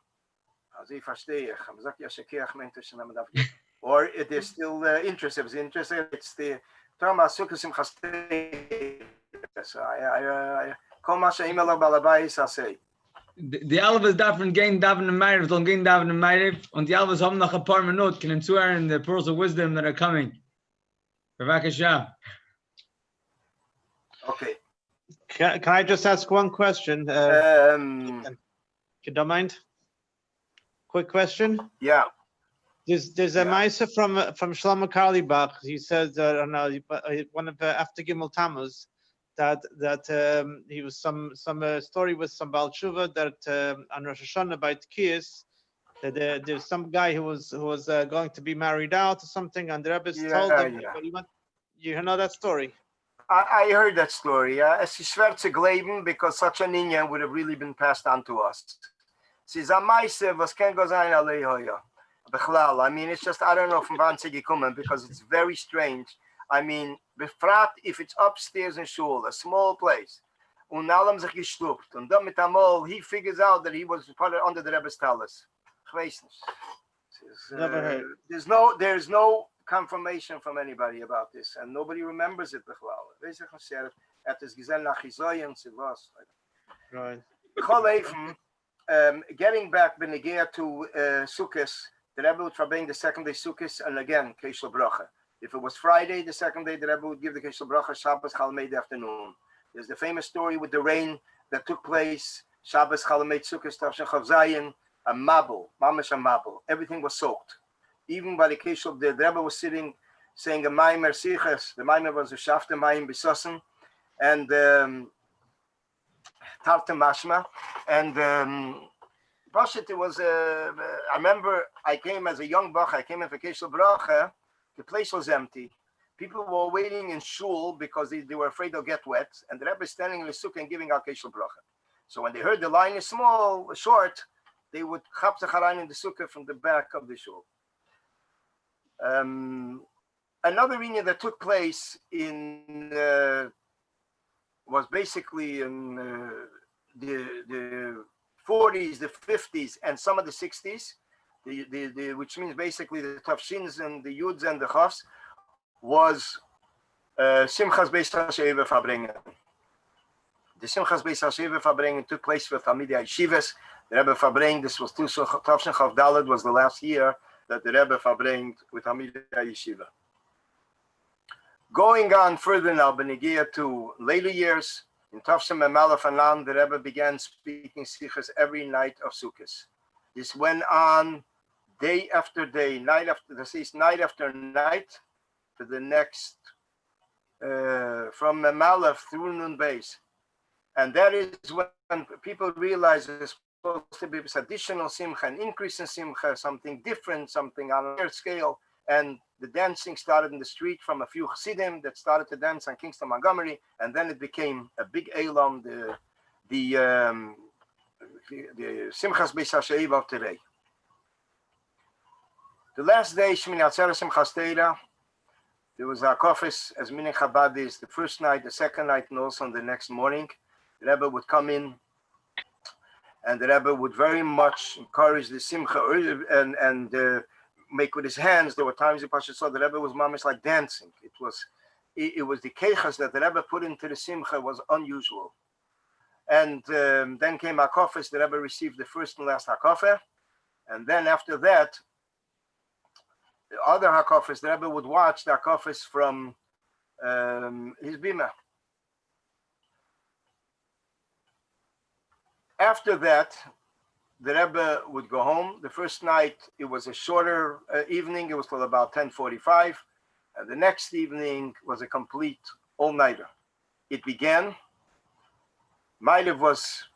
Or it is still interest. If it's interested, it's the Thomas Sukkos Chassidus. So I call my shame Balabais. I say. Die Alves davon gehen davon in Meiriv, sollen gehen davon in Meiriv, und die Alves haben noch ein paar Minuten, können zuhören the pearls of wisdom that are coming. Bevakasha. Okay. Can I just ask one question? Um, If you don't mind? Quick question. yeah. There's a Yeah. Maisa from Shlomo Karlibach. He says one of after Gimel Tammuz that he was some story with some Baal Tshuva that on Rosh Hashanah by Tkiyas that there's some guy who was going to be married out or something, and the Rebbe told him. Yeah. But you know that story? I heard that story. Es ist schwer zu glauben, because such an inyan would have really been passed on to us. Sie ist am meisten, was kann go sein alei hoya. Bechlal. I mean, it's just, I don't know from wann sie gekommen, because it's very strange. I mean, befragt if it's upstairs in shul, a small place, und allem sich gestupt, und dann mit amol, he figures out that he was part of, under the Rebbe's talus. Ich weiß nicht. Never heard. There's no confirmation from anybody about this, and nobody remembers it. Weiß ich nicht, hat es gesehen nach Chizoyen, sie was. Right. Getting back Benegea to Sukkot, the Rebbe would forbid the second day Sukkot, and again Keshel Bracha. If it was Friday, the second day, the Rebbe would give the Keshel Bracha Shabbos Chalamed afternoon. There's the famous story with the rain that took place Shabbos Chalamed Sukkot Tavshin Chav Zayin, a mabel, mamash a mabel. Everything was soaked. Even by the Keshel, the Rebbe was sitting saying a Maimer Siches. The Maimer was a Shafte Mayim Bisosen, and Tarte Mashma, and Bashit, it was I remember I came as a young bach, I came in for Keshel Bracha, the place was empty. People were waiting in shul because they were afraid they'll get wet, and the Rebbe is standing in the sukkah and giving out Keshel Bracha. So when they heard the line is small, short, they would chap the charain in the sukkah from the back of the shul. Another reunion that took place in was basically in the 40s, the 50s, and some of the 60s, which means basically the tafshins and the yuds and the chafs, was Simchas Beis HaShever Farbrengen. The Simchas Beis HaShever Farbrengen took place with Talmidei Yeshivas. The Rebbe Farbrengen, this was Tavshin Chav Daled, was the last year that the Rebbe Farbrengen with Talmidei Yeshiva. Going on further now, Benegia to later years, in Tavshin Memalef Anan, the Rebbe began speaking Sichas every night of Sukkot. This went on day after day, night after night, to the next, from Memalef through Nun Beis. And that is when people realize it's supposed to be this additional simcha, an increase in simcha, something different, something on a higher scale. And the dancing started in the street from a few chassidim that started to dance on Kingston Montgomery, and then it became a big elam, the Simchas Beis HaShever of today. The last day, Shmini Atzeres Simchas Torah, there was a kofis as Minei Chabad is the first night, the second night, and also on the next morning. The Rebbe would come in, and the Rebbe would very much encourage the simcha and make with his hands. There were times in Pasha saw the Rebbe was mamish like dancing. It was the keichas that the Rebbe put into the simcha was unusual. And then came hakofes. The Rebbe received the first and last hakofe, and then after that, the other hakofes, the Rebbe would watch the hakofes from his bima. After that, the Rebbe would go home. The first night, it was a shorter evening. It was till about 10:45. The next evening was a complete all-nighter. It began. Mailev was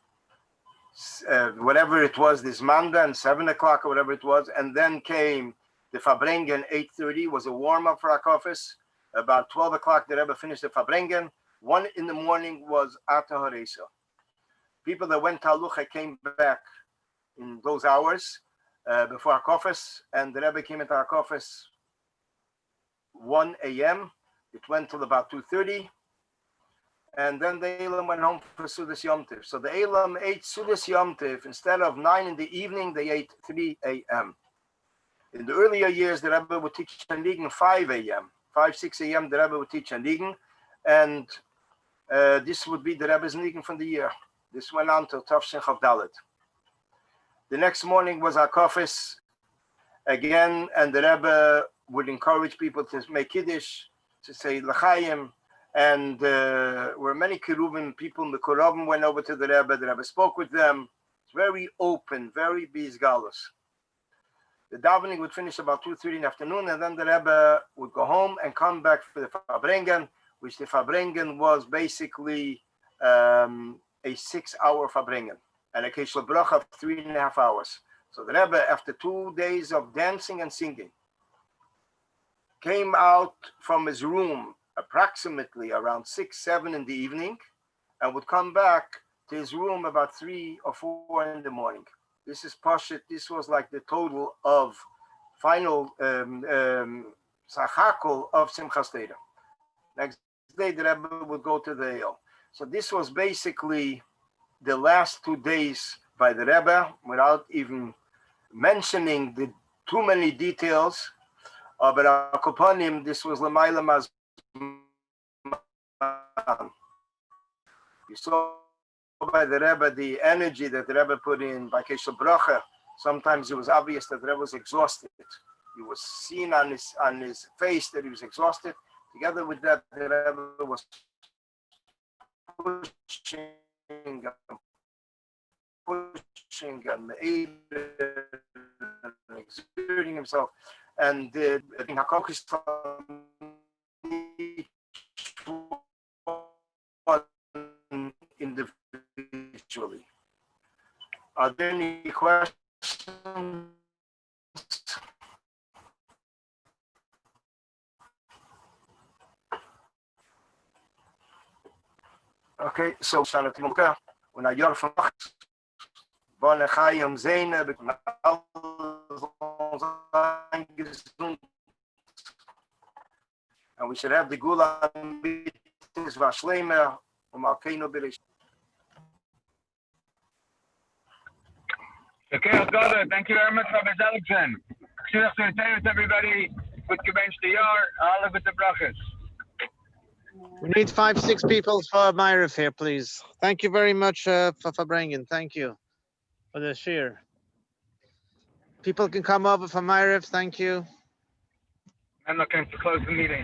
whatever it was, this Manda, 7 o'clock or whatever it was. And then came the Farbrengen, 8:30 was a warm-up for Hakofis. About 12 o'clock, the Rebbe finished the Farbrengen. 1 in the morning was Ata Haresa. People that went to Halucha came back in those hours before Hakofis, and the Rebbe came into Hakofis 1 a.m. It went till about 2:30, and then the Elam went home for Sudas Yom Tov. So the Elam ate Sudas Yom Tov. Instead of 9 in the evening, they ate 3 a.m. In the earlier years, the Rebbe would teach Shanigen 5 a.m. 5, 6 a.m. the Rebbe would teach Shanigen, and this would be the Rebbe's Nigen from the year. This went on till Tafshin Chav Dalet. The next morning was Hakofis again, and the Rebbe would encourage people to make Kiddush, to say L'chaim, and there were many Keruvim people. The Keruvim went over to the Rebbe spoke with them. It's very open, very bizgalus. The davening would finish about 2:30 in the afternoon, and then the Rebbe would go home and come back for the Farbrengen, which the Farbrengen was basically a 6-hour Farbrengen, and a Keshel Bracha of 3.5 hours. So the Rebbe, after 2 days of dancing and singing, came out from his room approximately around 6, 7 in the evening, and would come back to his room about 3 or 4 in the morning. This is Pashit. This was like the total of final Sachakol of Simchas Torah. Next day, the Rebbe would go to the Eil. So this was basically the last 2 days by the Rebbe, without even mentioning the too many details. But upon him, this was L'mayla Mazman. You saw by the Rebbe the energy that the Rebbe put in by Keshel Bracha. Sometimes it was obvious that the Rebbe was exhausted. It was seen on his face that he was exhausted. Together with that, the Rebbe was pushing and exerting himself, and in Hakokis individually. Are there any questions? Okay, so Shanat Muka, when I yor from Bonne Chayim Zene, and we should have the Gula Bitis Vashlemer, Malkeino Bilish. Okay, thank you very much, Rabbi Zalixen. Shidduch to with everybody. Good gebench the yard. All with the brachas. We need 5, 6 people for Ma'ariv here, please. Thank you very much for bringing. Thank you for the share. People can come over for Ma'ariv. Thank you. I'm looking to close the meeting.